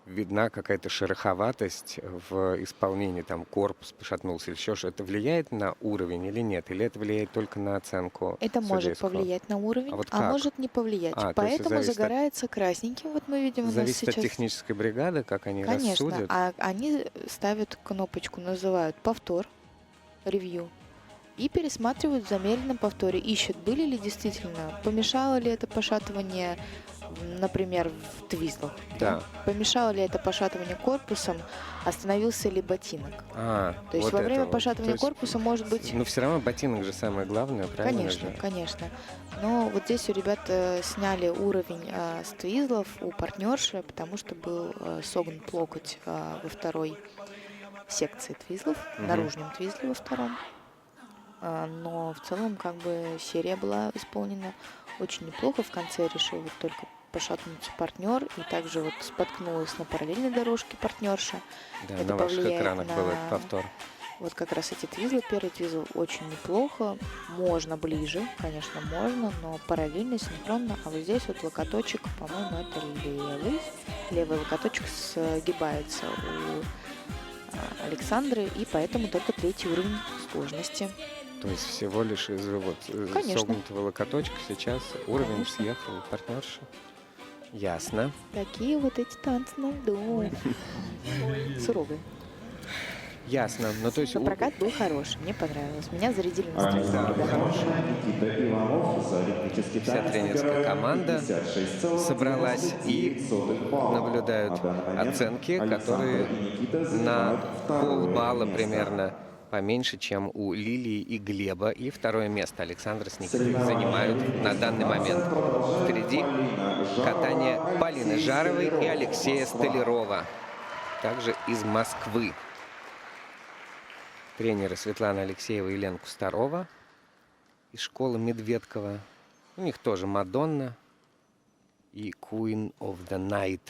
[SPEAKER 2] видна какая-то шероховатость в исполнении, там корпус пошатнулся или еще что-то, это влияет на уровень или нет? Или это влияет только на оценку
[SPEAKER 3] Это может
[SPEAKER 2] судейского?
[SPEAKER 3] повлиять на уровень,
[SPEAKER 2] А вот
[SPEAKER 3] а
[SPEAKER 2] как?
[SPEAKER 3] может не повлиять.
[SPEAKER 2] То есть
[SPEAKER 3] Поэтому
[SPEAKER 2] зависит от-
[SPEAKER 3] загорается красненьким. Вот мы видим у нас
[SPEAKER 2] Зависит от
[SPEAKER 3] сейчас.
[SPEAKER 2] технической бригады, как они
[SPEAKER 3] Конечно,
[SPEAKER 2] рассудят.
[SPEAKER 3] а они ставят кнопочку, называют повтор, ревью, и пересматривают в замеренном повторе, ищут, были ли действительно, помешало ли это пошатывание, например, в твизлах,
[SPEAKER 2] Да.
[SPEAKER 3] помешало ли это пошатывание корпусом, остановился ли ботинок.
[SPEAKER 2] То
[SPEAKER 3] То есть во время пошатывания корпуса может быть...
[SPEAKER 2] Но все равно ботинок же самое главное, правильно?
[SPEAKER 3] Конечно,
[SPEAKER 2] же?
[SPEAKER 3] конечно. Но вот здесь у ребят сняли уровень с твизлов у партнерши, потому что был согнут локоть во второй секции твизлов, наружном твизле во втором. Но в целом как бы серия была исполнена очень неплохо. В конце решил вот только пошатнуться партнер, и также вот споткнулась на параллельной дорожке партнерша.
[SPEAKER 2] Да,
[SPEAKER 3] Это
[SPEAKER 2] на ваших
[SPEAKER 3] повлияет
[SPEAKER 2] экранах был
[SPEAKER 3] на-
[SPEAKER 2] этот повтор.
[SPEAKER 3] Вот как раз эти твизлы, первый твизл очень неплохо, можно ближе, конечно, можно, но параллельно, синхронно, а вот здесь вот локоточек, по-моему, это левый локоточек сгибается у Александры, и поэтому только третий уровень сложности.
[SPEAKER 2] То есть всего лишь из
[SPEAKER 3] Конечно.
[SPEAKER 2] согнутого локоточка сейчас уровень
[SPEAKER 3] Конечно.
[SPEAKER 2] съехал у партнерши. Ясно.
[SPEAKER 3] Такие вот эти танцы на льду. Суровые.
[SPEAKER 2] Ясно. Ну, то есть
[SPEAKER 3] Но прокат был хороший, мне понравилось. Меня зарядили
[SPEAKER 1] Александра
[SPEAKER 3] настроением.
[SPEAKER 1] Финохина, Никита Иванов за ритмический
[SPEAKER 2] вся
[SPEAKER 1] танец
[SPEAKER 2] тренерская
[SPEAKER 1] набирает
[SPEAKER 2] команда
[SPEAKER 1] 56,99
[SPEAKER 2] собралась и
[SPEAKER 1] балла.
[SPEAKER 2] наблюдают
[SPEAKER 1] На данный момент
[SPEAKER 2] оценки,
[SPEAKER 1] Александра
[SPEAKER 2] которые
[SPEAKER 1] и Никита
[SPEAKER 2] на
[SPEAKER 1] занимают второе
[SPEAKER 2] полбалла
[SPEAKER 1] место.
[SPEAKER 2] примерно поменьше, чем у Лилии и Глеба. И второе место Александра с Никитой
[SPEAKER 1] Соревнования
[SPEAKER 2] занимают на данный момент. Впереди катание Полины Жаровой и Алексея Столярова, также из Москвы. Тренеры Светлана Алексеева и Лена Кустарова из школы Медведкова. У них тоже Мадонна и Queen of the Night.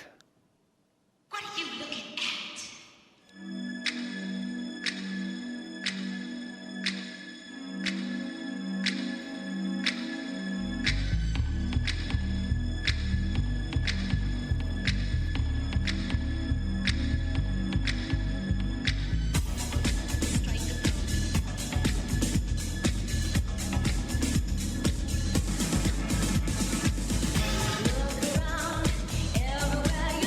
[SPEAKER 5] What are you looking at?
[SPEAKER 8] Everywhere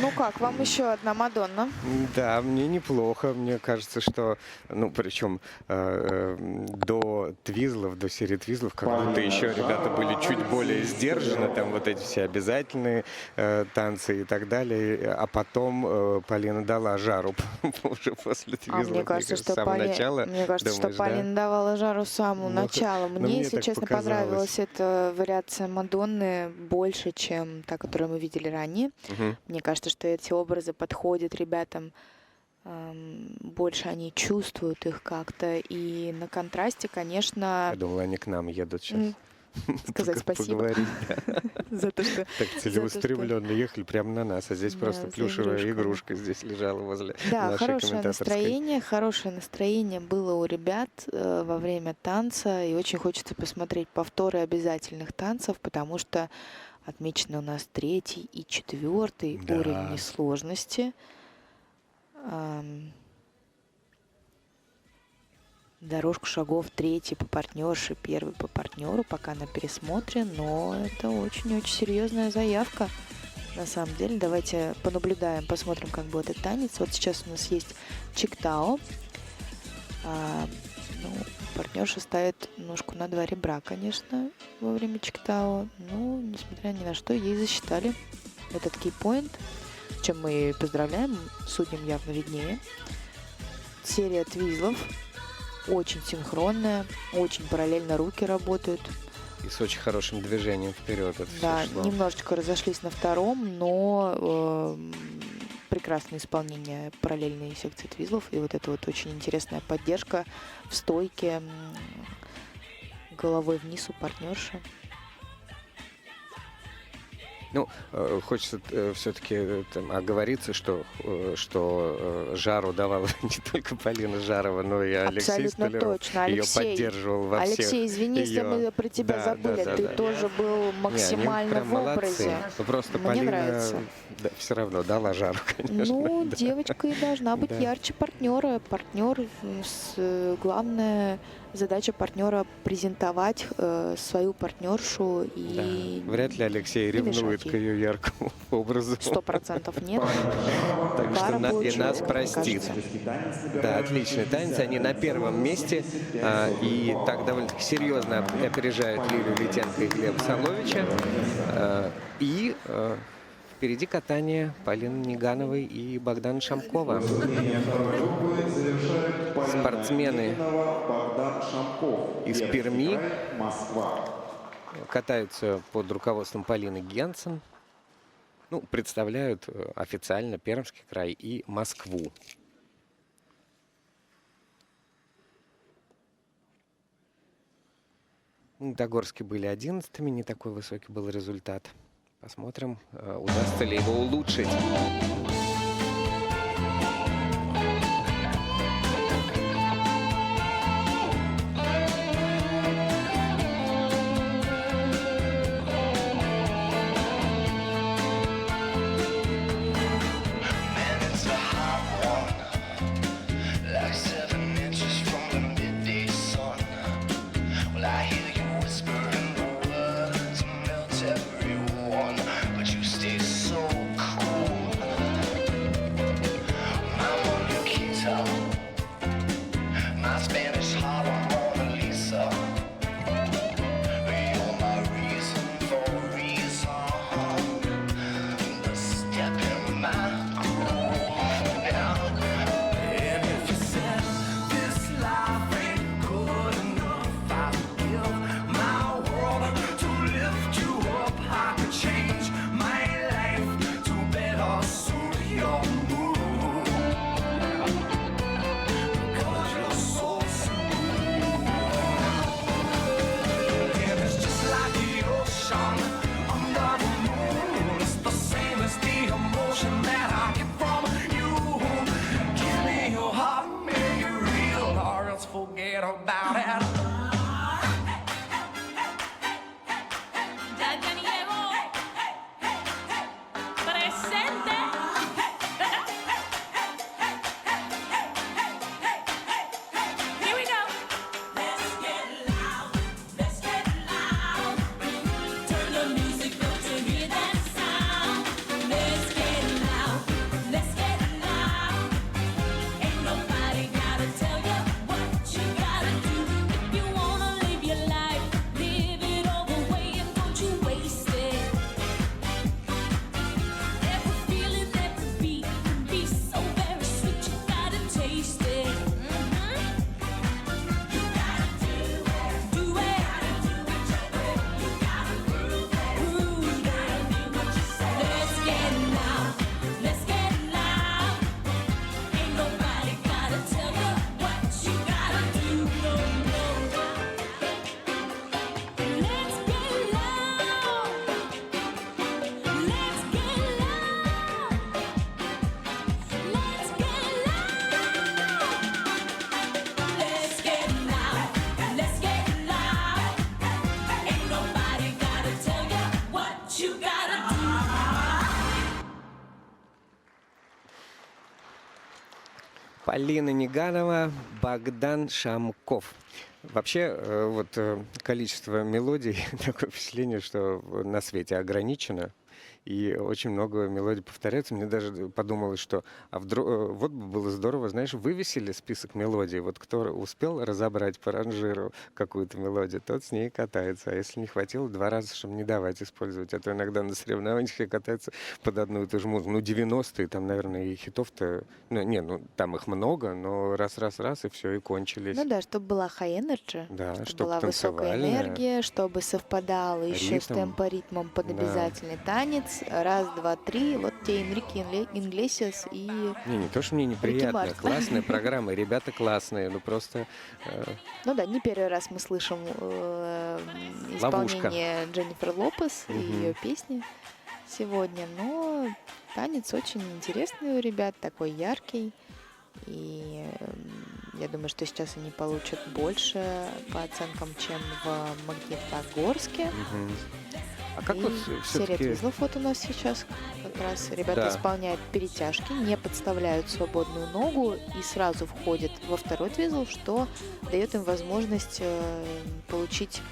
[SPEAKER 3] Ну как, вам еще одна Мадонна?
[SPEAKER 2] Да, мне неплохо. Мне кажется, что, ну, причем до Твизлов, до серии Твизлов, как будто еще ребята были чуть более сдержаны, там вот эти все обязательные танцы и так далее. А потом Полина дала жару уже после Твизлов.
[SPEAKER 3] Мне кажется,
[SPEAKER 2] с
[SPEAKER 3] что,
[SPEAKER 2] самого начала.
[SPEAKER 3] мне кажется,
[SPEAKER 2] Думаешь,
[SPEAKER 3] что Полина давала жару с самого
[SPEAKER 2] Ну,
[SPEAKER 3] начала.
[SPEAKER 2] ну,
[SPEAKER 3] Мне,
[SPEAKER 2] мне
[SPEAKER 3] если
[SPEAKER 2] так
[SPEAKER 3] честно,
[SPEAKER 2] показалось.
[SPEAKER 3] понравилась эта вариация Мадонны больше, чем та, которую мы видели ранее.
[SPEAKER 2] Мгм.
[SPEAKER 3] Мне кажется, что эти образы подходят ребятам, больше они чувствуют их как-то. И на контрасте, конечно,
[SPEAKER 2] Я думала, они к нам едут сейчас.
[SPEAKER 3] м, сказать спасибо
[SPEAKER 2] Поговорить.
[SPEAKER 3] за то, что...
[SPEAKER 2] Так целеустремленно ехали прямо на нас, а здесь
[SPEAKER 3] Да,
[SPEAKER 2] просто
[SPEAKER 3] за
[SPEAKER 2] плюшевая
[SPEAKER 3] игрушками.
[SPEAKER 2] игрушка здесь лежала возле
[SPEAKER 3] Да,
[SPEAKER 2] нашей комментаторской.
[SPEAKER 3] хорошее настроение было у ребят во время танца, и очень хочется посмотреть повторы обязательных танцев, потому что отмечены у нас 3 и 4
[SPEAKER 2] Да.
[SPEAKER 3] уровни сложности. Дорожку шагов 3 по партнерше, 1 по партнеру, пока на пересмотре, но это очень-очень серьезная заявка. На самом деле, давайте понаблюдаем, посмотрим, как будет этот танец. Вот сейчас у нас есть чиктао. Ну, партнерша ставит ножку на 2 ребра, конечно, во время чиктао. Ну, несмотря ни на что, ей засчитали этот кейпоинт, с чем мы ее и поздравляем. Судьям явно виднее. Серия твизлов. Очень синхронная, очень параллельно руки работают.
[SPEAKER 2] И с очень хорошим движением вперед это
[SPEAKER 3] Да,
[SPEAKER 2] все шло.
[SPEAKER 3] немножечко разошлись на втором, но прекрасное исполнение параллельной секции твизлов. И вот это вот очень интересная поддержка в стойке, головой вниз у партнерши.
[SPEAKER 2] Ну, хочется все-таки оговориться, что жару давала не только Полина Жарова, но и Алексей
[SPEAKER 3] Абсолютно
[SPEAKER 2] Столяров.
[SPEAKER 3] точно.
[SPEAKER 2] Ее
[SPEAKER 3] Алексей,
[SPEAKER 2] поддерживал во всех.
[SPEAKER 3] Алексей, извини, если
[SPEAKER 2] её-
[SPEAKER 3] мы про тебя
[SPEAKER 2] Да,
[SPEAKER 3] забыли.
[SPEAKER 2] да,
[SPEAKER 3] Ты
[SPEAKER 2] да.
[SPEAKER 3] тоже был
[SPEAKER 2] Не, они
[SPEAKER 3] максимально
[SPEAKER 2] прям
[SPEAKER 3] в
[SPEAKER 2] молодцы.
[SPEAKER 3] образе.
[SPEAKER 2] Ну, просто
[SPEAKER 3] Мне
[SPEAKER 2] Полина
[SPEAKER 3] нравится.
[SPEAKER 2] все равно дала жару, конечно.
[SPEAKER 3] Ну,
[SPEAKER 2] да.
[SPEAKER 3] девочка и должна быть
[SPEAKER 2] Да.
[SPEAKER 3] ярче партнера. Главная задача партнера презентовать свою партнершу и
[SPEAKER 2] Да. Вряд ли Алексей
[SPEAKER 3] не
[SPEAKER 2] ревнует
[SPEAKER 3] мешать
[SPEAKER 2] к
[SPEAKER 3] ей.
[SPEAKER 2] ее яркому образу.
[SPEAKER 3] 100% нет.
[SPEAKER 2] Так что
[SPEAKER 3] Пара
[SPEAKER 2] и
[SPEAKER 3] получилась,
[SPEAKER 2] нас
[SPEAKER 3] как мне
[SPEAKER 2] простит.
[SPEAKER 3] кажется.
[SPEAKER 2] Да, отличный танец. Они на первом месте. И так довольно-таки серьезно опережают Лилию Литенко и Глеба Соловича. И впереди катание Полины Нигановой и Богдана Шамкова. Спортсмены
[SPEAKER 1] Богдан Шамков.
[SPEAKER 2] из
[SPEAKER 1] Пермский
[SPEAKER 2] Перми
[SPEAKER 1] край, Москва.
[SPEAKER 2] катаются под руководством Полины Генсен. Ну, представляют официально Пермский край и Москву. Магнитогорские были 11-ми, не такой высокий был результат. Посмотрим, удастся ли его улучшить.
[SPEAKER 9] Man, it's a hot one, like 7 inches from the midday sun. Well, I hear you whispering the words, melt everyone, but you stay so cool.
[SPEAKER 2] Полина Неганова, Богдан Шамков. Вообще, количество мелодий, такое впечатление, что на свете ограничено. И очень много мелодий повторяется. Мне даже подумалось, что вот бы было здорово, знаешь, вывесили список мелодий. Вот кто успел разобрать по ранжиру какую-то мелодию, тот с ней катается. А если не хватило, 2 раза, чтобы не давать использовать. А то иногда на соревнованиях катаются под одну и ту же музыку. 90-е, там, наверное, и хитов-то... там их много, но раз, и все, и кончились.
[SPEAKER 3] Ну да, чтобы была high energy,
[SPEAKER 2] Да,
[SPEAKER 3] чтобы
[SPEAKER 2] чтоб
[SPEAKER 3] была высокая
[SPEAKER 2] танцевальная.
[SPEAKER 3] энергия, чтобы совпадало еще с
[SPEAKER 2] Ритм.
[SPEAKER 3] темпоритмом под
[SPEAKER 2] Да.
[SPEAKER 3] обязательный танец. 1, 2, 3. Вот тебе Энрике Иглесиас и...
[SPEAKER 2] Не то, что мне неприятно.
[SPEAKER 3] Мартин.
[SPEAKER 2] Классная программа, ребята классные, просто...
[SPEAKER 3] Ну да, не первый раз мы слышим
[SPEAKER 2] Ловушка.
[SPEAKER 3] исполнение Дженнифер Лопес и
[SPEAKER 2] Мгм.
[SPEAKER 3] ее песни сегодня. Но танец очень интересный у ребят, такой яркий. И я думаю, что сейчас они получат больше по оценкам, чем в Магнитогорске.
[SPEAKER 2] Мгм. А как
[SPEAKER 3] И
[SPEAKER 2] вот
[SPEAKER 3] серия
[SPEAKER 2] все-таки...
[SPEAKER 3] твизлов вот у нас сейчас как раз ребята
[SPEAKER 2] Да.
[SPEAKER 3] исполняют перетяжки, не подставляют свободную ногу и сразу входят во второй твизл, что дает им возможность получить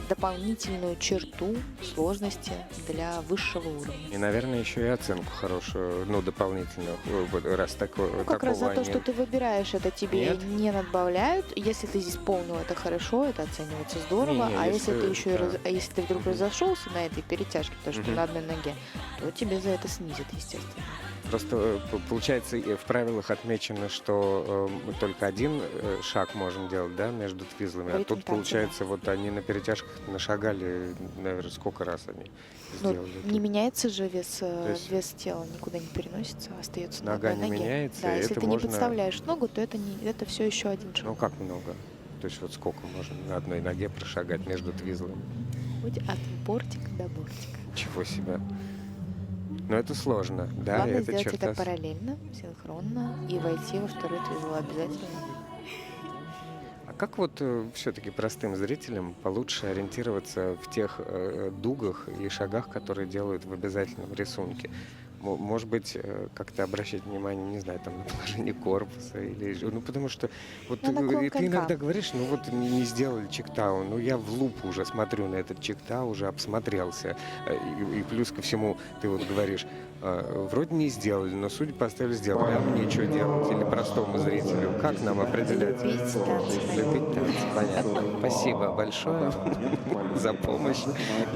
[SPEAKER 3] дополнительную черту сложности для высшего уровня.
[SPEAKER 2] И, наверное, еще и оценку хорошую, дополнительную, раз такое,
[SPEAKER 3] Ну, как раз за то,
[SPEAKER 2] они-
[SPEAKER 3] что ты выбираешь, это тебе
[SPEAKER 2] Нет?
[SPEAKER 3] не надбавляют. Если ты исполнил это хорошо, это оценивается здорово.
[SPEAKER 2] Не-не,
[SPEAKER 3] а если
[SPEAKER 2] если-
[SPEAKER 3] ты еще и
[SPEAKER 2] да.
[SPEAKER 3] если ты вдруг разошелся на этой перетяжке, потому что
[SPEAKER 2] Мгм.
[SPEAKER 3] на одной ноге, то тебе за это снизят, естественно.
[SPEAKER 2] Просто получается в правилах отмечено, что только один шаг можем делать, да, между твизлами. А
[SPEAKER 3] Ритм
[SPEAKER 2] тут
[SPEAKER 3] танца,
[SPEAKER 2] получается, вот они на перетяжках нашагали, наверное, сколько раз они
[SPEAKER 3] Ну,
[SPEAKER 2] сделали.
[SPEAKER 3] не меняется же вес,
[SPEAKER 2] есть
[SPEAKER 3] вес тела, никуда не переносится, остается на
[SPEAKER 2] нога
[SPEAKER 3] одной
[SPEAKER 2] не
[SPEAKER 3] ноге.
[SPEAKER 2] меняется,
[SPEAKER 3] Да,
[SPEAKER 2] и
[SPEAKER 3] если
[SPEAKER 2] это
[SPEAKER 3] ты не
[SPEAKER 2] можно-
[SPEAKER 3] подставляешь ногу, то это все еще один шаг.
[SPEAKER 2] Ну, как много? То есть вот сколько можно на одной ноге прошагать между твизлами?
[SPEAKER 3] Путь от бортика до бортика.
[SPEAKER 2] Чего себе. Но это сложно, да,
[SPEAKER 3] Главное
[SPEAKER 2] это
[SPEAKER 3] сделать
[SPEAKER 2] черта.
[SPEAKER 3] это параллельно, синхронно и войти во второй твизл обязательно.
[SPEAKER 2] А как вот все-таки простым зрителям получше ориентироваться в тех дугах и шагах, которые делают в обязательном рисунке? Может быть, как-то обращать внимание, не знаю, там, на положение корпуса или... потому что вот
[SPEAKER 3] На наклон
[SPEAKER 2] ты
[SPEAKER 3] конька.
[SPEAKER 2] иногда говоришь, не сделали чектаун, я в луп уже смотрю на этот чектаун, уже обсмотрелся. И плюс ко всему ты вот говоришь, вроде не сделали, но судя по стилю сделали, а мне что делать? Или простому зрителю? Как нам определять?
[SPEAKER 3] Любить танцы.
[SPEAKER 2] Любить танцы, понятно. Спасибо большое за помощь.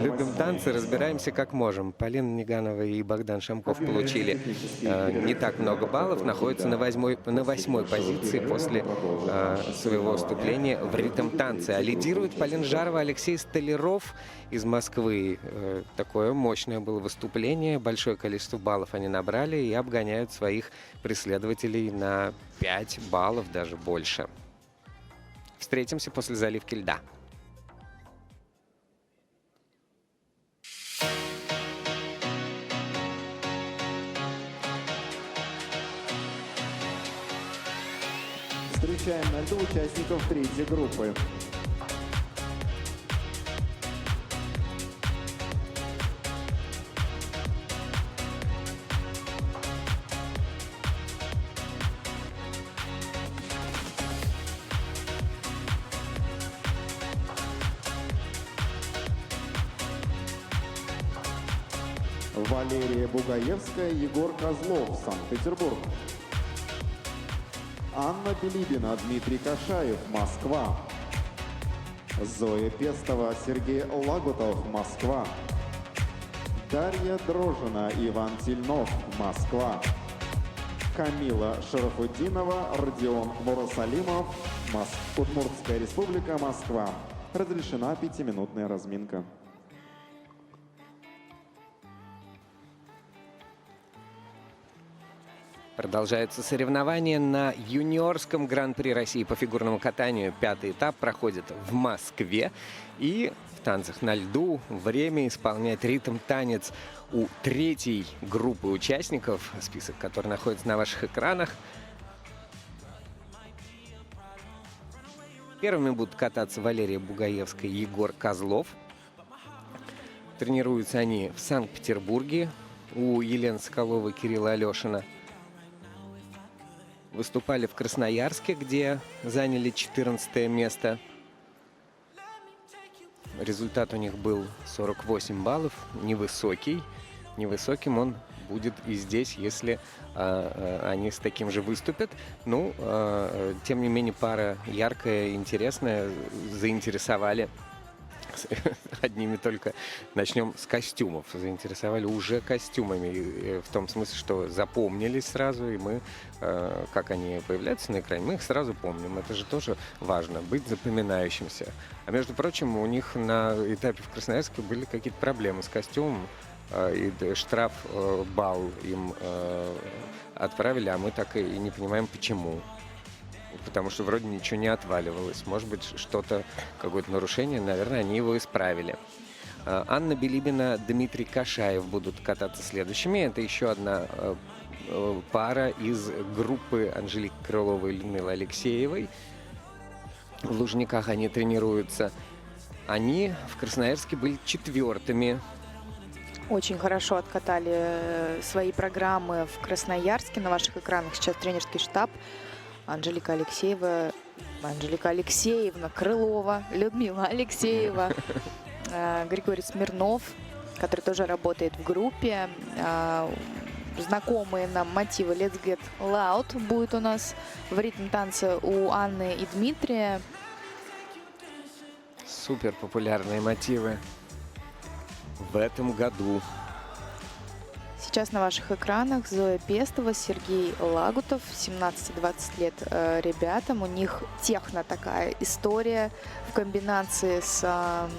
[SPEAKER 2] Любим танцы, разбираемся как можем. Полина Неганова и Богдан Шамков получили не так много баллов, находятся на 8-й позиции после своего выступления в ритм-танце. А лидирует Полина Жарова, Алексей Столяров из Москвы. Такое мощное было выступление, большое количество баллов они набрали и обгоняют своих преследователей на 5 баллов, даже больше. Встретимся после заливки льда.
[SPEAKER 1] Встречаем на льду участников третьей группы. Валерия Бугаевская, Егор Козлов, Санкт-Петербург. Анна Белибина, Дмитрий Кашаев, Москва. Зоя Пестова, Сергей Лагутов, Москва. Дарья Дрожина, Иван Тельнов, Москва. Камила Шарафутдинова, Родион Мурасалимов, Удмуртская республика, Москва. Разрешена 5-минутная разминка.
[SPEAKER 2] Продолжается соревнование на юниорском гран-при России по фигурному катанию. 5-й этап проходит в Москве. И в танцах на льду время исполнять ритм-танец у третьей группы участников, список которой находится на ваших экранах. Первыми будут кататься Валерия Бугаевская и Егор Козлов. Тренируются они в Санкт-Петербурге у Елены Соколовой и Кирилла Алешина. выступали в Красноярске, где заняли 14 место. Результат у них был 48 баллов, невысокий. Невысоким он будет и здесь, если они с таким же выступят. Ну, тем не менее, пара яркая, интересная, заинтересовали. Одними только начнем с костюмов. Заинтересовали уже костюмами. В том смысле, что запомнились сразу, и мы, как они появляются на экране, мы их сразу помним. Это же тоже важно, быть запоминающимся. А между прочим, у них на этапе в Красноярске были какие-то проблемы с костюмом. И штраф-балл им отправили, а мы так и не понимаем, почему. Потому что вроде ничего не отваливалось. Может быть, что-то, какое-то нарушение, наверное, они его исправили. Анна Билибина, Дмитрий Кашаев будут кататься следующими. Это еще одна пара из группы Анжелики Крыловой и Людмилы Алексеевой. В Лужниках они тренируются. Они в Красноярске были 4-ми.
[SPEAKER 3] Очень хорошо откатали свои программы в Красноярске. На ваших экранах сейчас тренерский штаб. Анжелика Алексеева, Анжелика Алексеевна Крылова, Людмила Алексеева, Григорий Смирнов, который тоже работает в группе. Знакомые нам мотивы Let's Get Loud будет у нас в ритм-танце у Анны и Дмитрия.
[SPEAKER 2] Супер популярные мотивы в этом году.
[SPEAKER 3] Сейчас на ваших экранах Зоя Пестова, Сергей Лагутов, 17-20 лет ребятам. У них техно такая история в комбинации с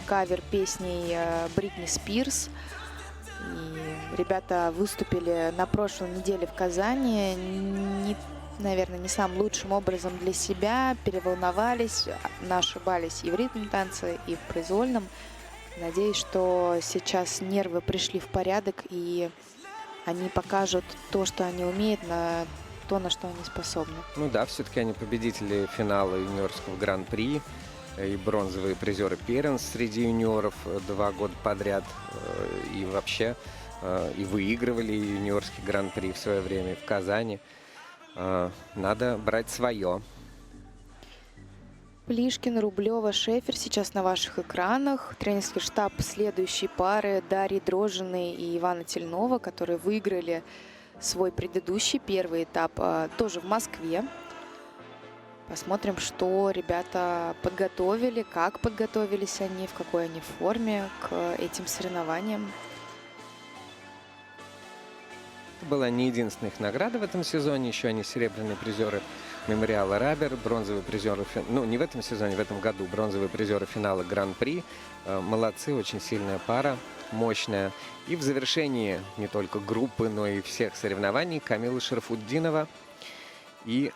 [SPEAKER 3] кавер-песней Бритни Спирс. И ребята выступили на прошлой неделе в Казани. Наверное, не самым лучшим образом для себя. Переволновались, ошибались и в ритм-танце, и в произвольном. Надеюсь, что сейчас нервы пришли в порядок, и они покажут то, что они умеют, на то, на что они способны.
[SPEAKER 2] Ну да, все-таки они победители финала юниорского гран-при и бронзовые призеры первенств среди юниоров 2 года подряд. И вообще и выигрывали юниорский гран-при в свое время в Казани. Надо брать свое.
[SPEAKER 3] Плишкин, Рублева, Шефер сейчас на ваших экранах. Тренерский штаб следующей пары Дарьи Дрожжиной и Ивана Тельнова, которые выиграли свой предыдущий первый этап тоже в Москве. Посмотрим, что ребята подготовили, как подготовились они, в какой они форме к этим соревнованиям.
[SPEAKER 2] Это была не единственная их награда в этом сезоне. Еще они серебряные призеры мемориала Рабер, бронзовые призеры, ну не в этом сезоне, в этом году, бронзовые призеры финала Гран-при. Молодцы, очень сильная пара, мощная. И в завершении не только группы, но и всех соревнований Камила Шарафутдинова и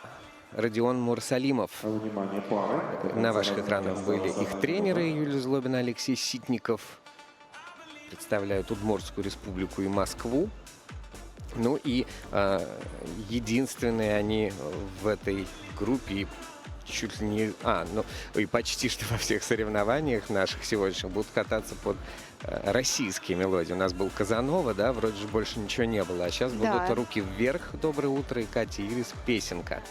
[SPEAKER 2] Родион Мурсалимов.
[SPEAKER 1] Внимание, пары.
[SPEAKER 2] На ваших экранах были их тренеры Юлия Злобина, Алексей Ситников. Представляют Удмуртскую республику и Москву. Ну и единственные они в этой группе, чуть ли не... и почти что во всех соревнованиях наших сегодняшних будут кататься под российские мелодии. У нас был Казанова, да, вроде же больше ничего не было. А сейчас будут «Руки вверх», «Доброе утро» и Катя Ирис, «Песенка».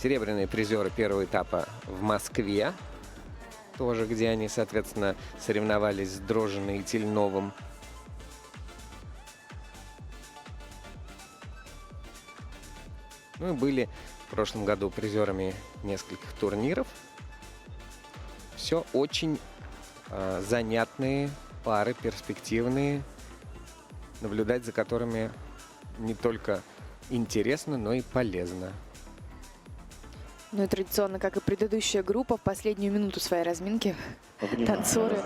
[SPEAKER 2] Серебряные призеры первого этапа в Москве, тоже где они, соответственно, соревновались с Дрожжиной и Тельновым. Ну и были в прошлом году призерами нескольких турниров. Все очень занятные пары, перспективные, наблюдать за которыми не только интересно, но и полезно.
[SPEAKER 3] Ну и традиционно, как и предыдущая группа, в последнюю минуту своей разминки танцоры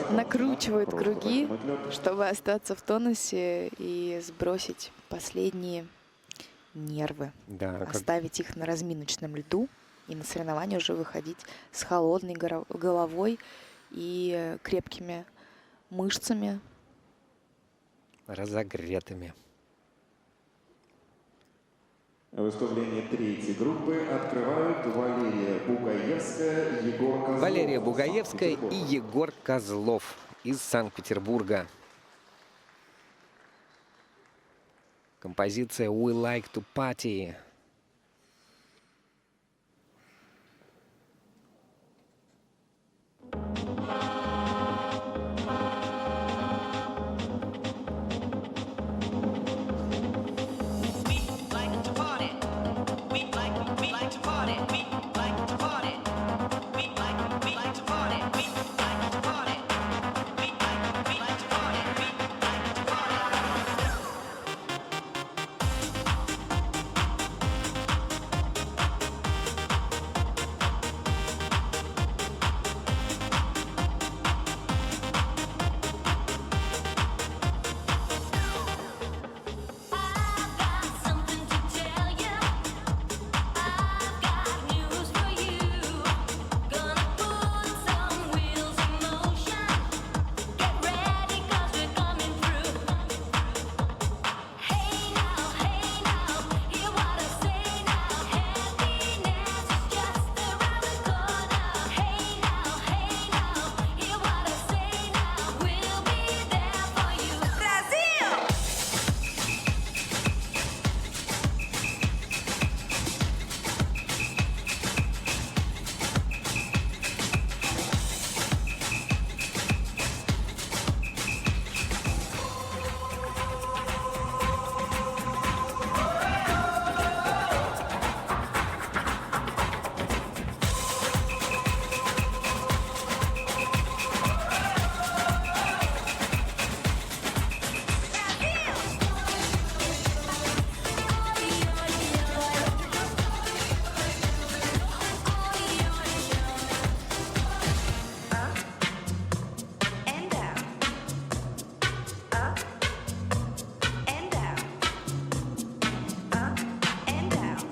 [SPEAKER 3] накручивают круги, чтобы остаться в тонусе и сбросить последние нервы, оставить их на разминочном льду и на соревнования уже выходить с холодной головой и крепкими мышцами.
[SPEAKER 2] Разогретыми.
[SPEAKER 1] Выступление третьей группы открывают Валерия Бугаевская, Егор Козлов.
[SPEAKER 2] Валерия Бугаевская и Егор Козлов из Санкт-Петербурга. Композиция «We Like to Party».
[SPEAKER 5] Something to tell you. I've got news for you. Gonna put some wheels in motion. Get ready 'cause we're coming through. Hey now, hear what I say now. Happiness is just around the corner. Hey now, hear what I say now. We'll be there for you. Brazil! And down, up and down, up and down, up and down,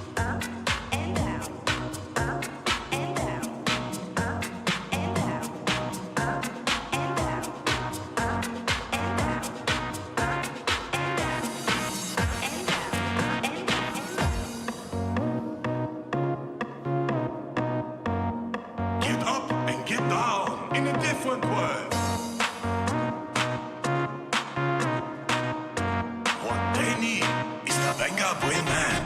[SPEAKER 5] up and down, up and down, up and down, up and down, up and down,
[SPEAKER 7] Get up and get down in a different world. What they need is the Venga Boy Man.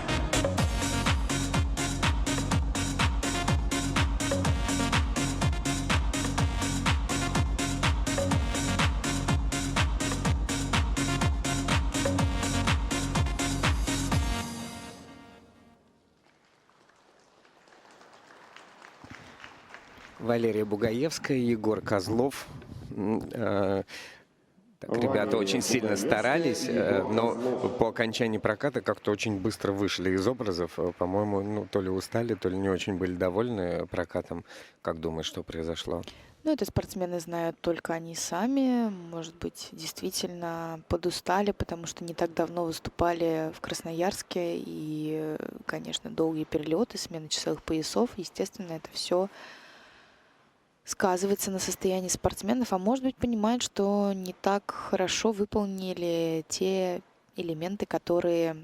[SPEAKER 2] Валерия Бугаевская, Егор Козлов. Так, ребята очень сильно старались, но по окончании проката как-то очень быстро вышли из образов. По-моему, ну, то ли устали, то ли не очень были довольны прокатом. Как думаешь, что произошло?
[SPEAKER 3] Ну, это спортсмены знают только они сами. Может быть, действительно подустали, потому что не так давно выступали в Красноярске. И, конечно, долгие перелеты, смена часовых поясов. Естественно, это все сказывается на состоянии спортсменов, а может быть, понимают, что не так хорошо выполнили те элементы, которые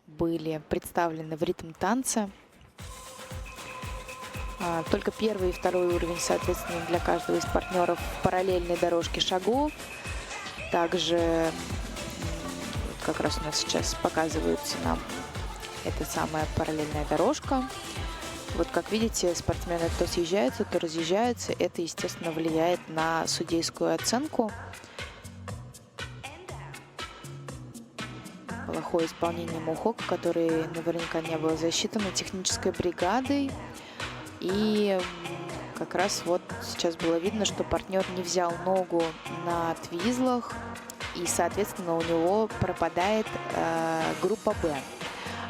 [SPEAKER 3] были представлены в ритм танца. Только первый и второй уровень, соответственно, для каждого из партнеров параллельной дорожки шагов. Также как раз у нас сейчас показывается нам эта самая параллельная дорожка. Вот как видите, спортсмены то съезжаются, то разъезжаются. Это, естественно, влияет на судейскую оценку. Плохое исполнение Мухока, который наверняка не был засчитан технической бригадой. И как раз вот сейчас было видно, что партнер не взял ногу на твизлах. И, соответственно, у него пропадает группа «Б».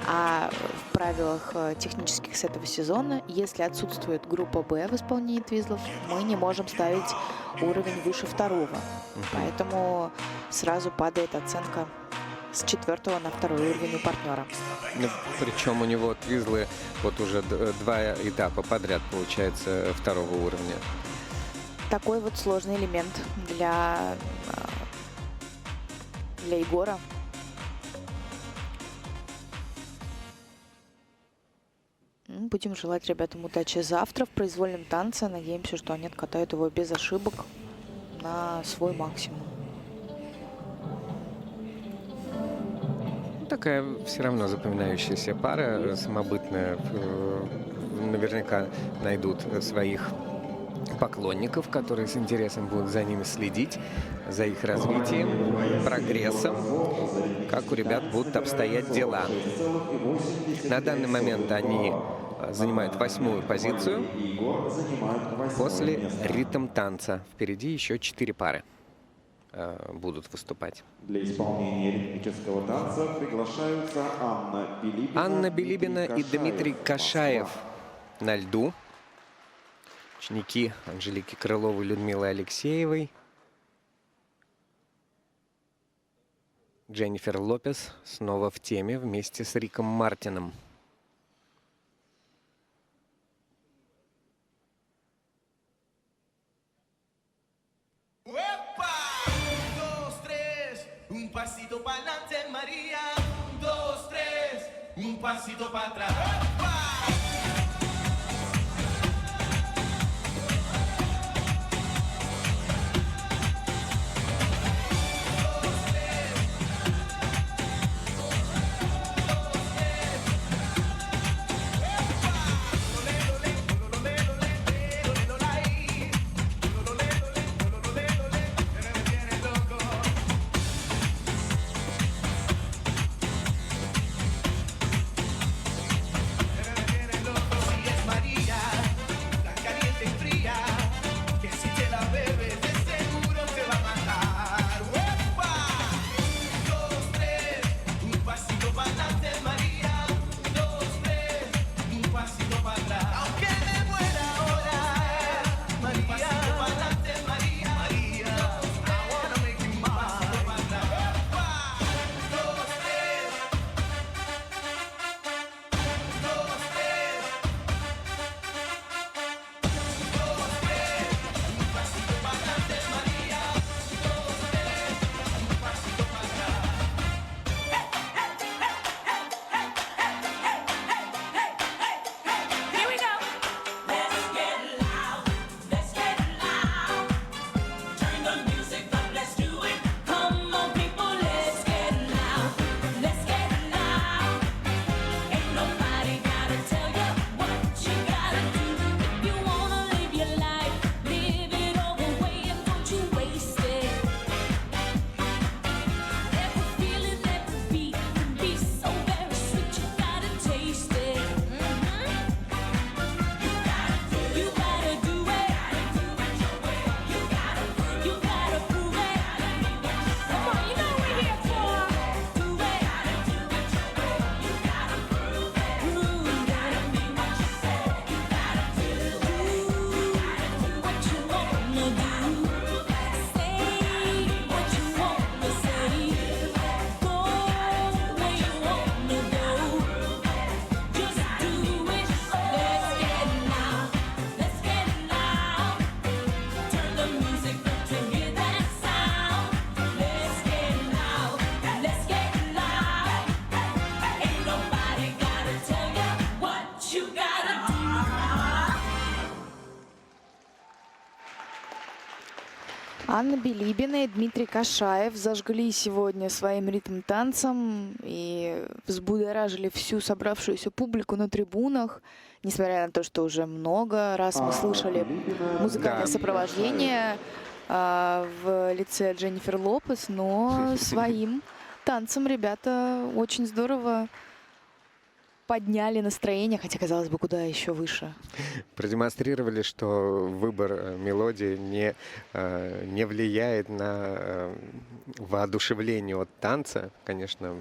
[SPEAKER 3] А в правилах технических с этого сезона, если отсутствует группа «Б» в исполнении твизлов, мы не можем ставить уровень выше второго. Поэтому сразу падает оценка с 4 на 2 уровень у партнера.
[SPEAKER 2] Ну, причем у него твизлы вот уже 2 этапа подряд, получается, 2 уровня.
[SPEAKER 3] Такой вот сложный элемент для Егора. Будем желать ребятам удачи завтра в произвольном танце. Надеемся, что они откатают его без ошибок на свой максимум.
[SPEAKER 2] такая все равно запоминающаяся пара, самобытная. Наверняка найдут своих поклонников, которые с интересом будут за ними следить, за их развитием, прогрессом, как у ребят будут обстоять дела. На данный момент они занимают 8-ю позицию после ритм танца. Впереди еще 4 пары будут выступать.
[SPEAKER 1] Для исполнения ритмического танца приглашаются Анна Билибина
[SPEAKER 2] и Дмитрий Кашаев
[SPEAKER 1] Москва.
[SPEAKER 2] на льду. Ученики Анжелики Крыловой, Людмилы Алексеевой. Дженнифер Лопес снова в теме вместе с Риком Мартином.
[SPEAKER 6] Un pasito para adelante, María. 1, 2, 3, un pasito para atrás.
[SPEAKER 8] Here we go. Let's get loud. Let's get loud. Turn the music up. Let's do it. Come on, people. Let's get loud. Let's get loud. Ain't nobody gotta tell you what you gotta do. You wanna live your life, live it all the way, and don't you waste it. Every feeling, every beat can be so very sweet. You gotta taste it. You gotta do it. You gotta prove it. Come on, you know what we're here for. Do it. You gotta prove it. Prove it. Be what you say. You gotta do what you wanna do. Say what you wanna say. Go where you wanna go. Just do it. Let's get loud. Let's get loud. Turn the music up to hear that sound. Let's get loud. Let's get loud. Ain't nobody gotta tell you what you gotta do.
[SPEAKER 3] Анна Билибина и Дмитрий Кашаев зажгли сегодня своим ритм-танцем и взбудоражили всю собравшуюся публику на трибунах, несмотря на то, что уже много раз мы слышали музыкальное
[SPEAKER 2] Да.
[SPEAKER 3] сопровождение в лице Дженнифер Лопес, но своим танцем ребята очень здорово подняли настроение, хотя, казалось бы, куда еще выше.
[SPEAKER 2] Продемонстрировали, что выбор мелодии не влияет на воодушевление от танца. Конечно,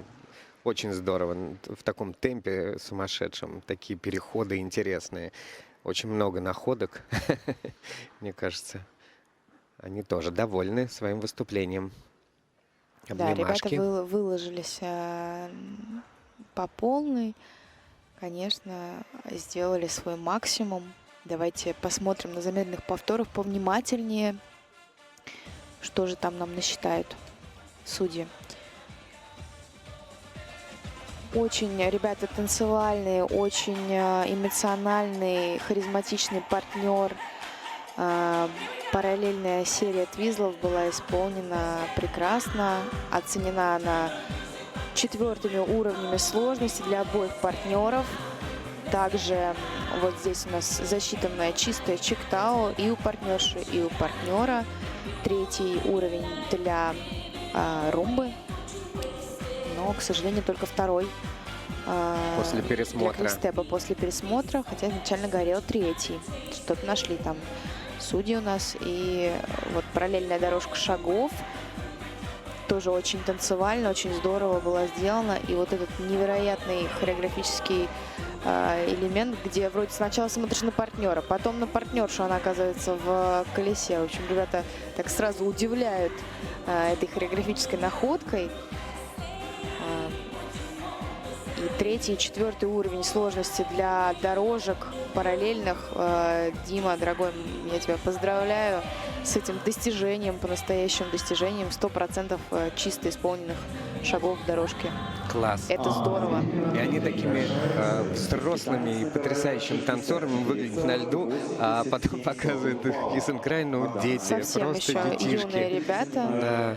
[SPEAKER 2] очень здорово. В таком темпе сумасшедшем. Такие переходы интересные. Очень много находок, мне кажется. Они тоже довольны своим выступлением.
[SPEAKER 3] Да, ребята
[SPEAKER 2] Обнимашки.
[SPEAKER 3] выложились по полной. Конечно, сделали свой максимум. Давайте посмотрим на замедленных повторах повнимательнее, что же там нам насчитают судьи. Очень ребята танцевальные, очень эмоциональный, харизматичный партнер. Параллельная серия твизлов была исполнена прекрасно. Оценена она 4 уровнями сложности для обоих партнеров. Также вот здесь у нас засчитанная чистая чиктао и у партнерши, и у партнера. 3 уровень для румбы, но, к сожалению, только 2
[SPEAKER 2] После пересмотра.
[SPEAKER 3] для квикстепа после пересмотра, хотя изначально горел 3. Что-то нашли там судьи у нас. И вот параллельная дорожка шагов. Тоже очень танцевально, очень здорово было сделано. И вот этот невероятный хореографический элемент, где вроде сначала смотришь на партнера, потом на партнершу, она оказывается в колесе. В общем, ребята так сразу удивляют этой хореографической находкой. И 3 и 4 уровень сложности для дорожек параллельных. Дима, дорогой, я тебя поздравляю с этим достижением, по-настоящему достижением. 100% чисто исполненных шагов в дорожке.
[SPEAKER 2] Класс.
[SPEAKER 3] Это здорово.
[SPEAKER 2] И они такими взрослыми и потрясающими танцорами выглядят на льду, а потом показывают их Кисенкрай, ну, дети,
[SPEAKER 3] Совсем
[SPEAKER 2] просто
[SPEAKER 3] еще
[SPEAKER 2] детишки.
[SPEAKER 3] юные ребята.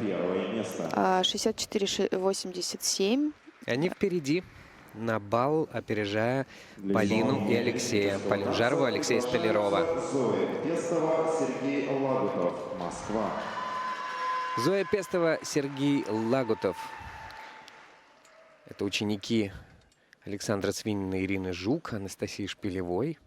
[SPEAKER 2] Да.
[SPEAKER 3] 64-87.
[SPEAKER 2] Они впереди на балл, опережая Полину и Алексея. Полину Жарову, Алексея Столярова.
[SPEAKER 1] Зоя Пестова, Сергей Лагутов, Москва.
[SPEAKER 2] Зоя Пестова, Сергей Лагутов. Это ученики Александра Свинина, Ирины Жук, Анастасии Шпилевой.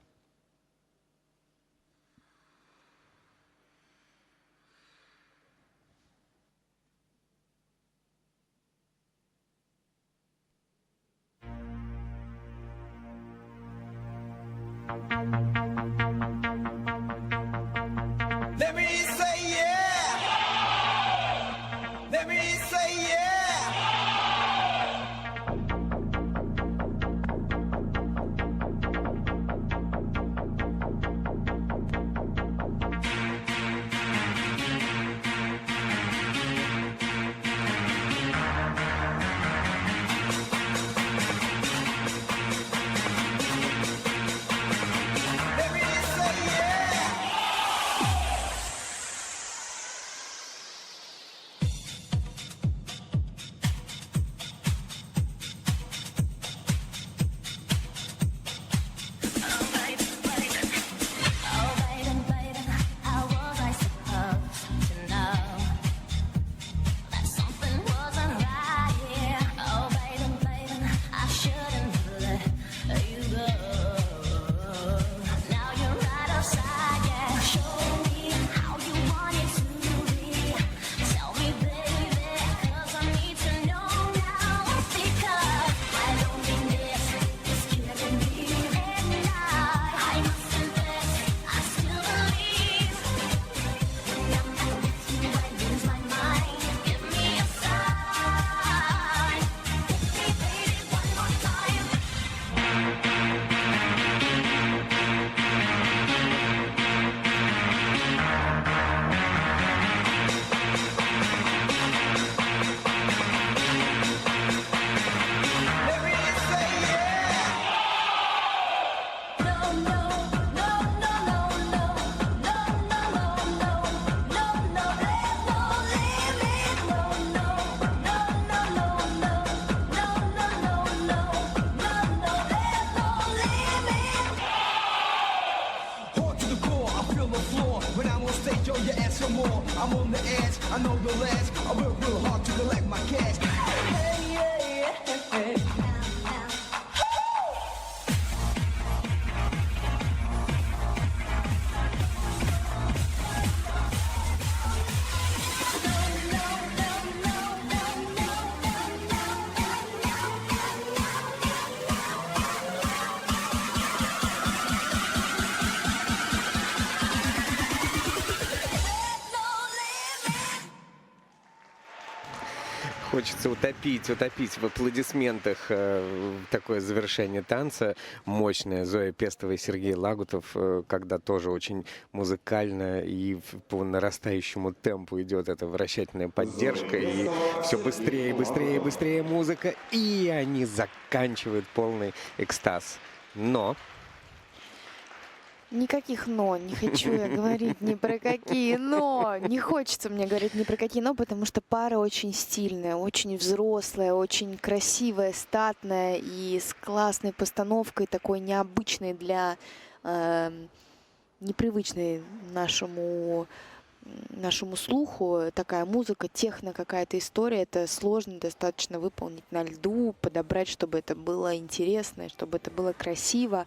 [SPEAKER 6] Let me say yeah. Let me say yeah. Let me say yeah.
[SPEAKER 5] Oh, baby, baby, how was I supposed to know that something wasn't right here? Oh, baby, baby, I shouldn't let you go. Now you're right outside, yeah. Show me how you want it to be. Tell me, baby, 'cause I need to know now. Because my loneliness is killing me, and I must confess, I still believe. When I'm not with you, I lose my mind. Give me a sign. Hit me, baby, one more time.
[SPEAKER 6] Let me say yeah.
[SPEAKER 5] No, no, no, no, no, no, no, no, no, no, no, there's no limit. No, no, no, no, no, no, no, no, no, no, there's no limit.
[SPEAKER 6] Hard to the core, I feel the floor. When I'm on stage, yo, you ask for more. I'm on the edge, I know the last. I work real hard to collect my cash. Hey, yeah, yeah, hey.
[SPEAKER 2] Хочется утопить в аплодисментах такое завершение танца мощное. Зоя Пестова и Сергей Лагутов, когда тоже очень музыкально и по нарастающему темпу идет эта вращательная поддержка, и все быстрее, быстрее, быстрее музыка, и они заканчивают полный экстаз. Но
[SPEAKER 3] Никаких «но», не хочу я говорить ни про какие «но». Не хочется мне говорить ни про какие «но», потому что пара очень стильная, очень взрослая, очень красивая, статная и с классной постановкой, такой необычной для непривычной нашему слуху. Такая музыка, техно, какая-то история. Это сложно достаточно выполнить на льду, подобрать, чтобы это было интересно, чтобы это было красиво.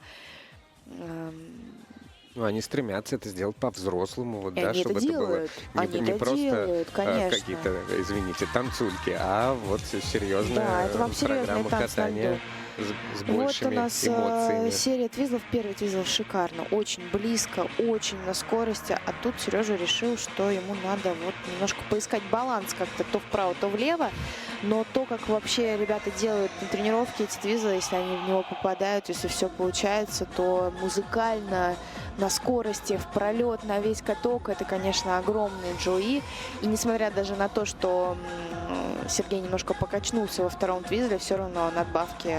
[SPEAKER 2] Ну, они стремятся это сделать по-взрослому, вот,
[SPEAKER 3] И
[SPEAKER 2] да,
[SPEAKER 3] они
[SPEAKER 2] чтобы
[SPEAKER 3] это
[SPEAKER 2] это было
[SPEAKER 3] делают. Они
[SPEAKER 2] не
[SPEAKER 3] это
[SPEAKER 2] просто
[SPEAKER 3] делают, конечно.
[SPEAKER 2] какие-то, извините, танцульки, а вот серьезная
[SPEAKER 3] Да, это вам серьезные
[SPEAKER 2] программа
[SPEAKER 3] танцы на
[SPEAKER 2] катания с
[SPEAKER 3] Вот у
[SPEAKER 2] большими
[SPEAKER 3] нас
[SPEAKER 2] эмоциями.
[SPEAKER 3] серия твизлов. Первый твизл шикарно, очень близко, очень на скорости. А тут Сережа решил, что ему надо вот немножко поискать баланс как-то то вправо, то влево. Но то, как вообще ребята делают на тренировке эти твизлы, если они в него попадают, если все получается, то музыкально, на скорости, в пролет, на весь каток, это, конечно, огромный джои. И несмотря даже на то, что Сергей немножко покачнулся во втором твизле, все равно надбавки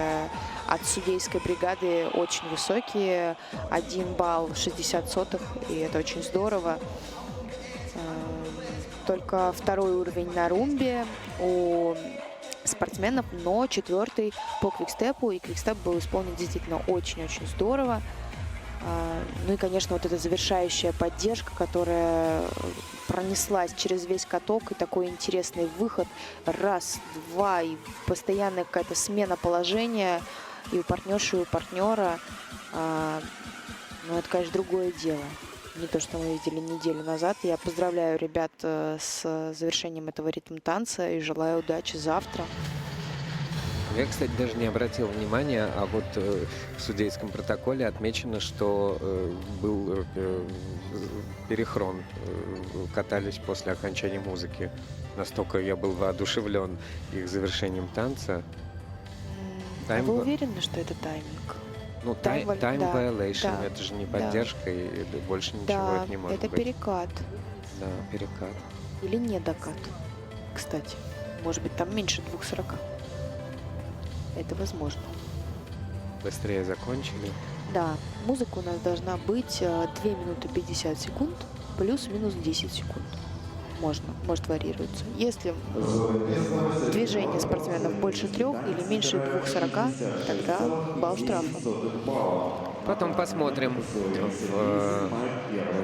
[SPEAKER 3] от судейской бригады очень высокие. 1 балл 60 сотых, и это очень здорово. Только второй уровень на румбе у спортсменов, но 4-й по квикстепу. И квикстеп был исполнен действительно очень-очень здорово. Ну и, конечно, вот эта завершающая поддержка, которая пронеслась через весь каток, и такой интересный выход. Раз, два, и постоянная какая-то смена положения и у партнерши, и у партнера. Но это, конечно, другое дело. Не то, что мы видели неделю назад. Я поздравляю ребят с завершением этого ритм-танца и желаю удачи завтра.
[SPEAKER 2] Я, кстати, даже не обратил внимания, а вот в судейском протоколе отмечено, что был перехрон, катались после окончания музыки. Настолько я был воодушевлен их завершением танца.
[SPEAKER 3] А вы уверены, что это тайминг?
[SPEAKER 2] Ну,
[SPEAKER 3] Time
[SPEAKER 2] violation,
[SPEAKER 3] да,
[SPEAKER 2] это же не
[SPEAKER 3] да.
[SPEAKER 2] поддержка, и больше ничего
[SPEAKER 3] Да,
[SPEAKER 2] это не может
[SPEAKER 3] это
[SPEAKER 2] быть.
[SPEAKER 3] перекат.
[SPEAKER 2] Да, перекат.
[SPEAKER 3] Или недокат, кстати. Может быть, там меньше 2:40. Это возможно.
[SPEAKER 2] Быстрее закончили.
[SPEAKER 3] Да, музыка у нас должна быть 2 минуты 50 секунд плюс-минус 10 секунд. Может варьируется. Если движение спортсменов больше 3 или меньше 2:40, тогда балл штрафа.
[SPEAKER 2] Потом посмотрим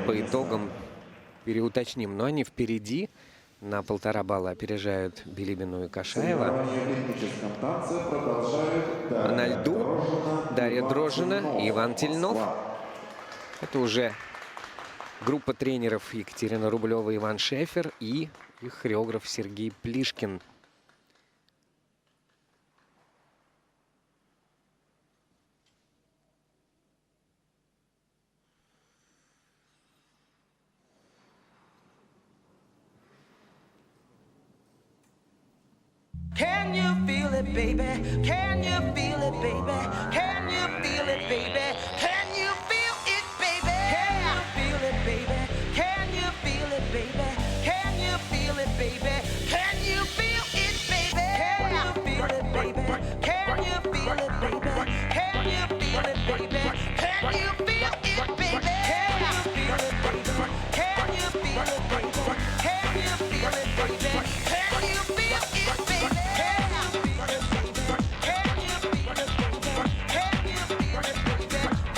[SPEAKER 2] по итогам, переуточним. Но они впереди. На 1,5 балла опережают Билибину и Кашаева. А на льду Дарья Дрожжина и Иван Тельнов. Это уже группа тренеров Екатерина Рублева и Иван Шефер и их хореограф Сергей Плишкин.
[SPEAKER 6] Can you feel it, baby? Can you feel it, baby? Can you feel it, baby? Can you feel it, baby? Can you feel it, baby? Can you feel it, baby? Can you feel it, baby? Can you feel it, baby? Can you feel it, baby? Can you feel it, baby? Can you feel it, baby? Can you feel it, baby? Can you feel it, baby? Can you feel it, baby? Can you feel it, baby? Can you feel it, baby? Can you feel it, baby?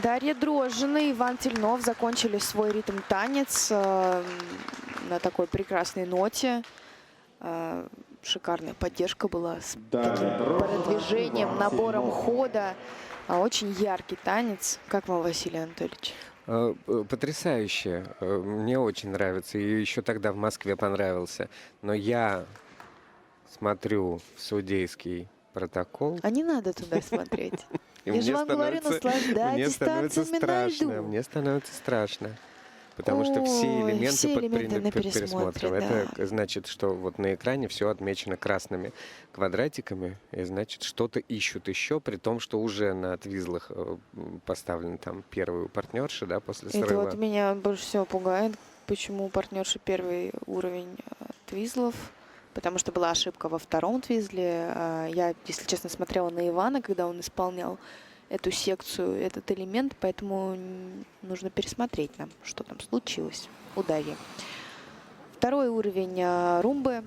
[SPEAKER 3] Дарья Дрожжина и Иван Тельнов закончили свой ритм-танец на такой прекрасной ноте. Шикарная поддержка была с таким продвижением, набором хода. Очень яркий танец. Как вам, Василий Анатольевич?
[SPEAKER 2] Потрясающе. Мне очень нравится. И еще тогда в Москве понравился. Но я смотрю судейский протокол.
[SPEAKER 3] А не надо туда смотреть.
[SPEAKER 2] И
[SPEAKER 3] Я же
[SPEAKER 2] мне
[SPEAKER 3] вам говорю, наслаждайтесь танцами на льду.
[SPEAKER 2] Мне становится страшно. Потому что все
[SPEAKER 3] Ой,
[SPEAKER 2] элементы
[SPEAKER 3] все
[SPEAKER 2] под
[SPEAKER 3] элементы на пересмотре,
[SPEAKER 2] Это значит, что вот на экране все отмечено красными квадратиками, и значит, что-то ищут еще, при том, что уже на твизлах поставлен там первый у партнерши, да, после срыва.
[SPEAKER 3] Это вот меня больше всего пугает, почему у партнерши первый уровень твизлов. Потому что была ошибка во втором твизле. Я, если честно, смотрела на Ивана, когда он исполнял эту секцию, этот элемент, поэтому нужно пересмотреть нам, что там случилось у Дарьи. Второй уровень румбы.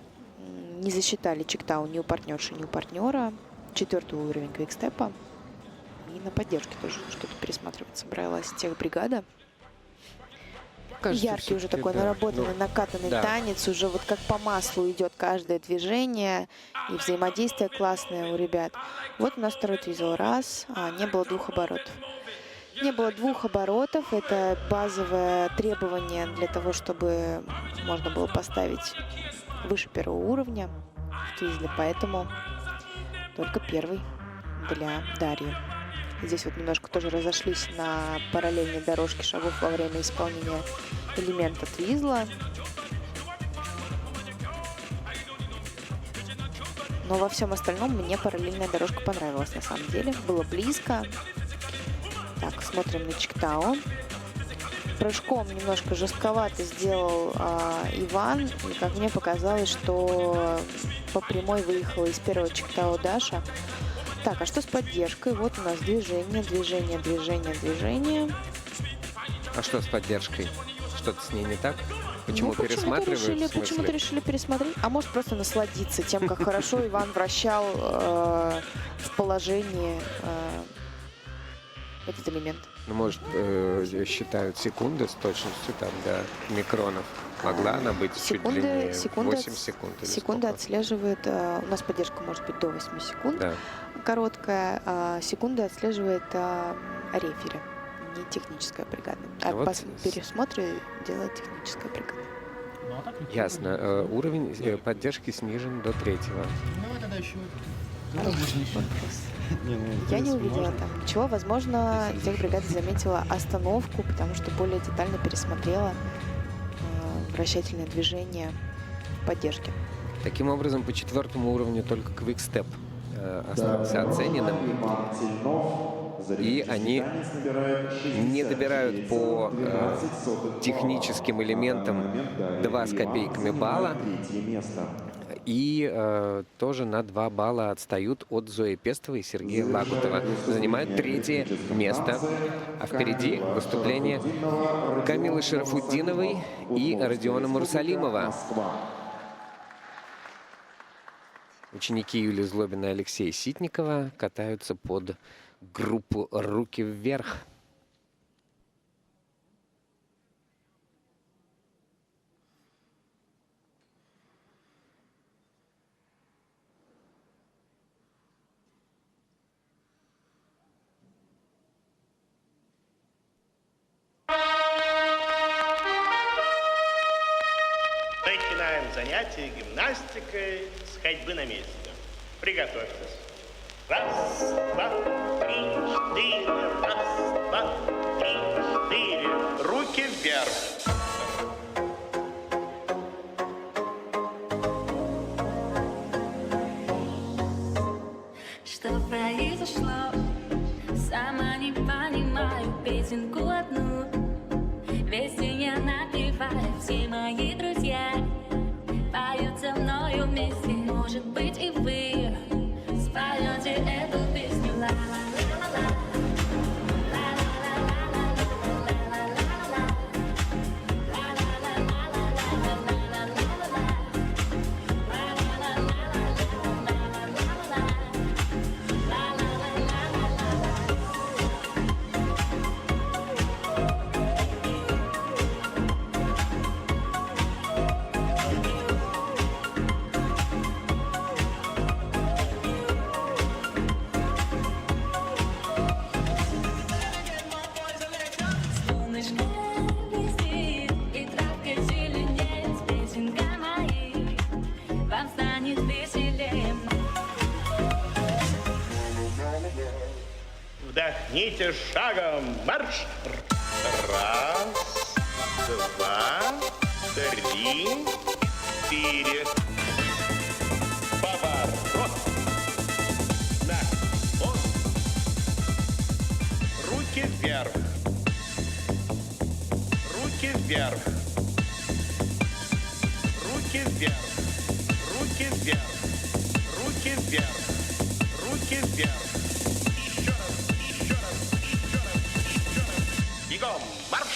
[SPEAKER 3] Не засчитали чиктау ни у партнерши, ни у партнера. Четвертый уровень квикстепа. И на поддержке тоже что-то пересматривать собралась техбригада.
[SPEAKER 2] Кажется,
[SPEAKER 3] Яркий уже
[SPEAKER 2] всё-таки,
[SPEAKER 3] такой
[SPEAKER 2] да.
[SPEAKER 3] наработанный, накатанный
[SPEAKER 2] да.
[SPEAKER 3] танец. Уже вот как по маслу идет каждое движение. И взаимодействие классное у ребят. Вот у нас второй твизл. Раз. Не было двух оборотов. Не было двух оборотов. Это базовое требование для того, чтобы можно было поставить выше первого уровня в твизле. Поэтому только первый для Дарьи. Здесь вот немножко тоже разошлись на параллельной дорожке шагов во время исполнения элемента твизла. Но во всем остальном мне параллельная дорожка понравилась на самом деле. Было близко. Так, смотрим на чиктау. Прыжком немножко жестковато сделал Иван. И как мне показалось, что по прямой выехала из первого чиктау Даша. Так, а что с поддержкой? Вот у нас движение, движение, движение, движение.
[SPEAKER 2] А что с поддержкой? Что-то с ней не так? Почему пересматривают? В смысле?
[SPEAKER 3] Почему-то решили пересмотреть. А может просто насладиться тем, как хорошо Иван вращал в положении этот элемент.
[SPEAKER 2] Ну, может, считают секунды с точностью там до микронов. Могла она быть чуть длиннее? 8 секунд или
[SPEAKER 3] секунда
[SPEAKER 2] сколько?
[SPEAKER 3] отслеживает. У нас поддержка может быть до 8 секунд.
[SPEAKER 2] Да.
[SPEAKER 3] Короткая. Секунда отслеживает рефери, не техническая бригада. А
[SPEAKER 2] Вот
[SPEAKER 3] по пересмотре делает техническая бригада.
[SPEAKER 2] Ясно. Уровень поддержки снижен до 3-го.
[SPEAKER 6] Давай тогда еще.
[SPEAKER 3] Вопрос. Я не увидела там ничего. Возможно, техбригада заметила остановку, потому что более детально пересмотрела вращательное движение в поддержке.
[SPEAKER 2] Таким образом, по 4-му уровню только квикстеп остался оцененным. И они не добирают по техническим элементам 2 с копейками балла. И тоже на 2 балла отстают от Зои Пестовой и Сергея Лагутова. Занимают 3-е место. А впереди выступление Камилы Шарафутдиновой и Родиона Мурсалимова. Ученики Юлии Злобиной и Алексея Ситникова катаются под группу «Руки вверх».
[SPEAKER 10] Начинаем занятие гимнастикой с ходьбы на месте. Приготовьтесь. Раз, два, три, четыре. Раз, два, три, четыре. Руки вверх.
[SPEAKER 8] Что произошло? Сама не понимаю песенку одну. Весь день я напеваю, все мои друзья поют со мною вместе. Может быть и вы споете эту песню. Ла-ла-ла-ла-ла.
[SPEAKER 10] Шагните шагом, марш! Раз, два, три, четыре. Поворот. Наклон. Руки вверх. Руки вверх. Руки вверх. Руки вверх. Руки вверх. Руки вверх. Еще раз, еще раз, еще раз, еще раз. Бегом, марш!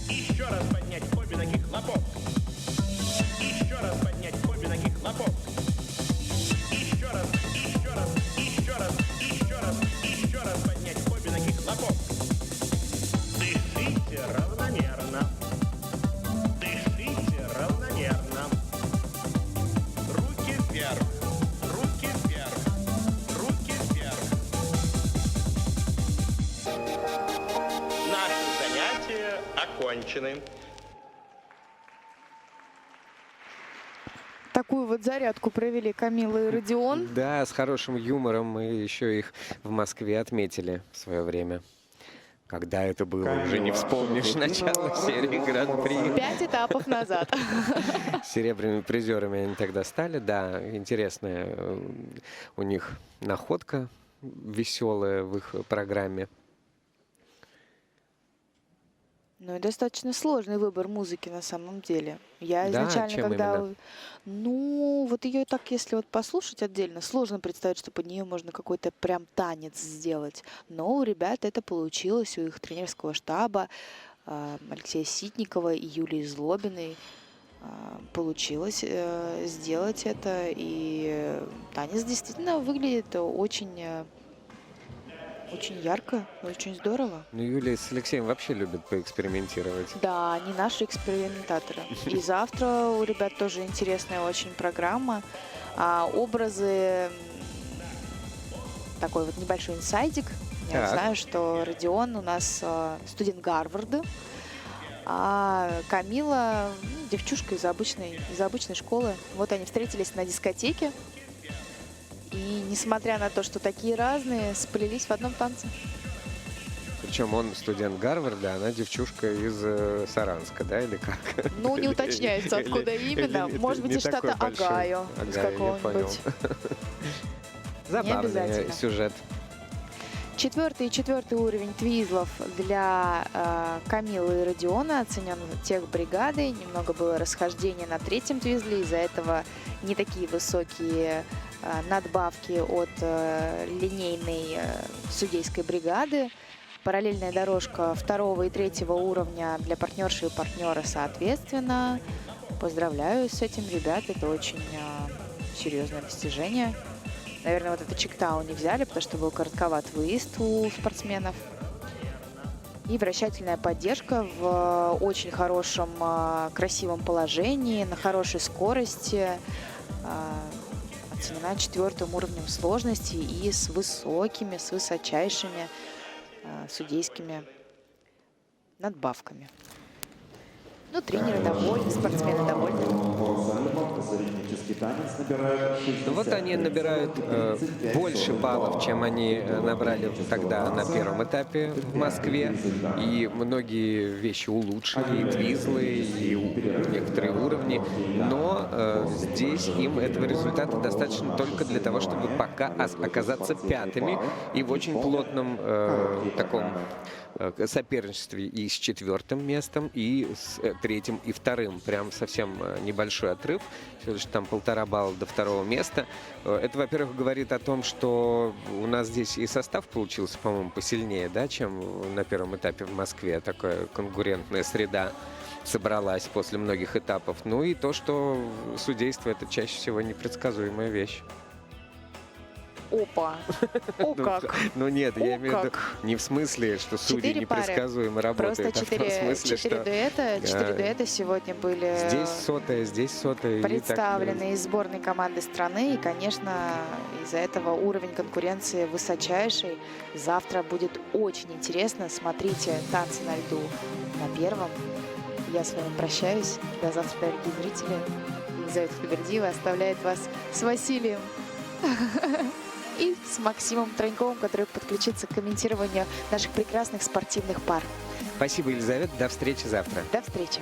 [SPEAKER 10] Еще раз поднять обе ноги, хлопок. Еще раз поднять обе ноги, хлопок. Еще раз, еще раз, еще раз, еще раз, еще раз поднять обе ноги, хлопок. Дышите равномерно. Дышите равномерно. Руки вверх, руки вверх, руки вверх. Наши занятия окончены.
[SPEAKER 3] Такую вот зарядку провели Камила и Родион.
[SPEAKER 2] Да, с хорошим юмором мы еще их в Москве отметили в свое время. Когда это было, уже не вспомнишь начало серии Гран-при.
[SPEAKER 3] 5 этапов назад.
[SPEAKER 2] Серебряными призерами они тогда стали. Да, интересная у них находка веселая в их программе.
[SPEAKER 3] Ну и достаточно сложный выбор музыки на самом деле. Я
[SPEAKER 2] Да,
[SPEAKER 3] изначально,
[SPEAKER 2] чем
[SPEAKER 3] когда...
[SPEAKER 2] именно?
[SPEAKER 3] Ну, вот ее так, если вот послушать отдельно, сложно представить, что под нее можно какой-то прям танец сделать. Но у ребят это получилось, у их тренерского штаба Алексея Ситникова и Юлии Злобиной получилось сделать это. И танец действительно выглядит очень ярко, очень здорово.
[SPEAKER 2] Ну, Юлия с Алексеем вообще любят поэкспериментировать.
[SPEAKER 3] Да, они наши экспериментаторы. И завтра у ребят тоже интересная очень программа. Образы, такой вот небольшой инсайдик. Я
[SPEAKER 2] Так.
[SPEAKER 3] знаю, что Родион у нас студент Гарварда, а Камила девчушка из обычной школы. Вот они встретились на дискотеке. И несмотря на то, что такие разные, сплелись в одном танце.
[SPEAKER 2] Причем он студент Гарварда, а она девчушка из Саранска, да, или как?
[SPEAKER 3] Ну, не
[SPEAKER 2] Или-
[SPEAKER 3] уточняется, откуда
[SPEAKER 2] или-
[SPEAKER 3] именно.
[SPEAKER 2] или
[SPEAKER 3] Может быть,
[SPEAKER 2] не
[SPEAKER 3] из штата
[SPEAKER 2] такой большой.
[SPEAKER 3] Огайо. Из
[SPEAKER 2] Огайо, я понял.
[SPEAKER 3] какого-нибудь.
[SPEAKER 2] Забавный
[SPEAKER 3] обязательно.
[SPEAKER 2] сюжет.
[SPEAKER 3] Четвертый уровень твизлов для Камилы и Родиона оценен техбригадой. Немного было расхождение на третьем твизле. Из-за этого не такие высокие надбавки от линейной судейской бригады. Параллельная дорожка второго и третьего уровня для партнерши и партнера соответственно. Поздравляю с этим, ребят. Это очень серьезное достижение. Наверное, вот это чиктау не взяли, потому что был коротковат выезд у спортсменов. И вращательная поддержка в очень хорошем, красивом положении, на хорошей скорости. Оценена 4-м уровнем сложности и с высочайшими судейскими надбавками. Ну, тренеры довольны, спортсмены довольны.
[SPEAKER 1] Заритмический танец набирает 60.
[SPEAKER 2] Ну вот они набирают больше баллов, чем они набрали тогда на первом этапе в Москве. И многие вещи улучшили, и твизлы, и некоторые уровни. Но здесь им этого результата достаточно только для того, чтобы пока оказаться пятыми и в очень плотном таком соперничестве и с 4-м местом, и с 3-м и 2-м. Прям совсем небольшой отрыв, всего лишь там 1,5 балла до 2-го места. Это, во-первых, говорит о том, что у нас здесь и состав получился, по-моему, посильнее, да, чем на первом этапе в Москве. Такая конкурентная среда собралась после многих этапов. Ну и то, что судейство — это чаще всего непредсказуемая вещь.
[SPEAKER 3] опа. О как.
[SPEAKER 2] Ну нет, я
[SPEAKER 3] О,
[SPEAKER 2] имею в виду
[SPEAKER 3] как.
[SPEAKER 2] не в смысле, что судьи
[SPEAKER 3] 4 пары.
[SPEAKER 2] непредсказуемо работают,
[SPEAKER 3] Просто
[SPEAKER 2] а в том смысле, что
[SPEAKER 3] четыре дуэта сегодня были
[SPEAKER 2] здесь сотая.
[SPEAKER 3] представлены из сборной команды страны. И, конечно, из-за этого уровень конкуренции высочайший. Завтра будет очень интересно. Смотрите «Танцы на льду» на Первом. Я с вами прощаюсь. До завтра, дорогие зрители. Елизавета Хабердиева оставляет вас с Василием и с Максимом Троньковым, который подключится к комментированию наших прекрасных спортивных пар.
[SPEAKER 2] Спасибо, Елизавета. До встречи завтра.
[SPEAKER 3] До встречи.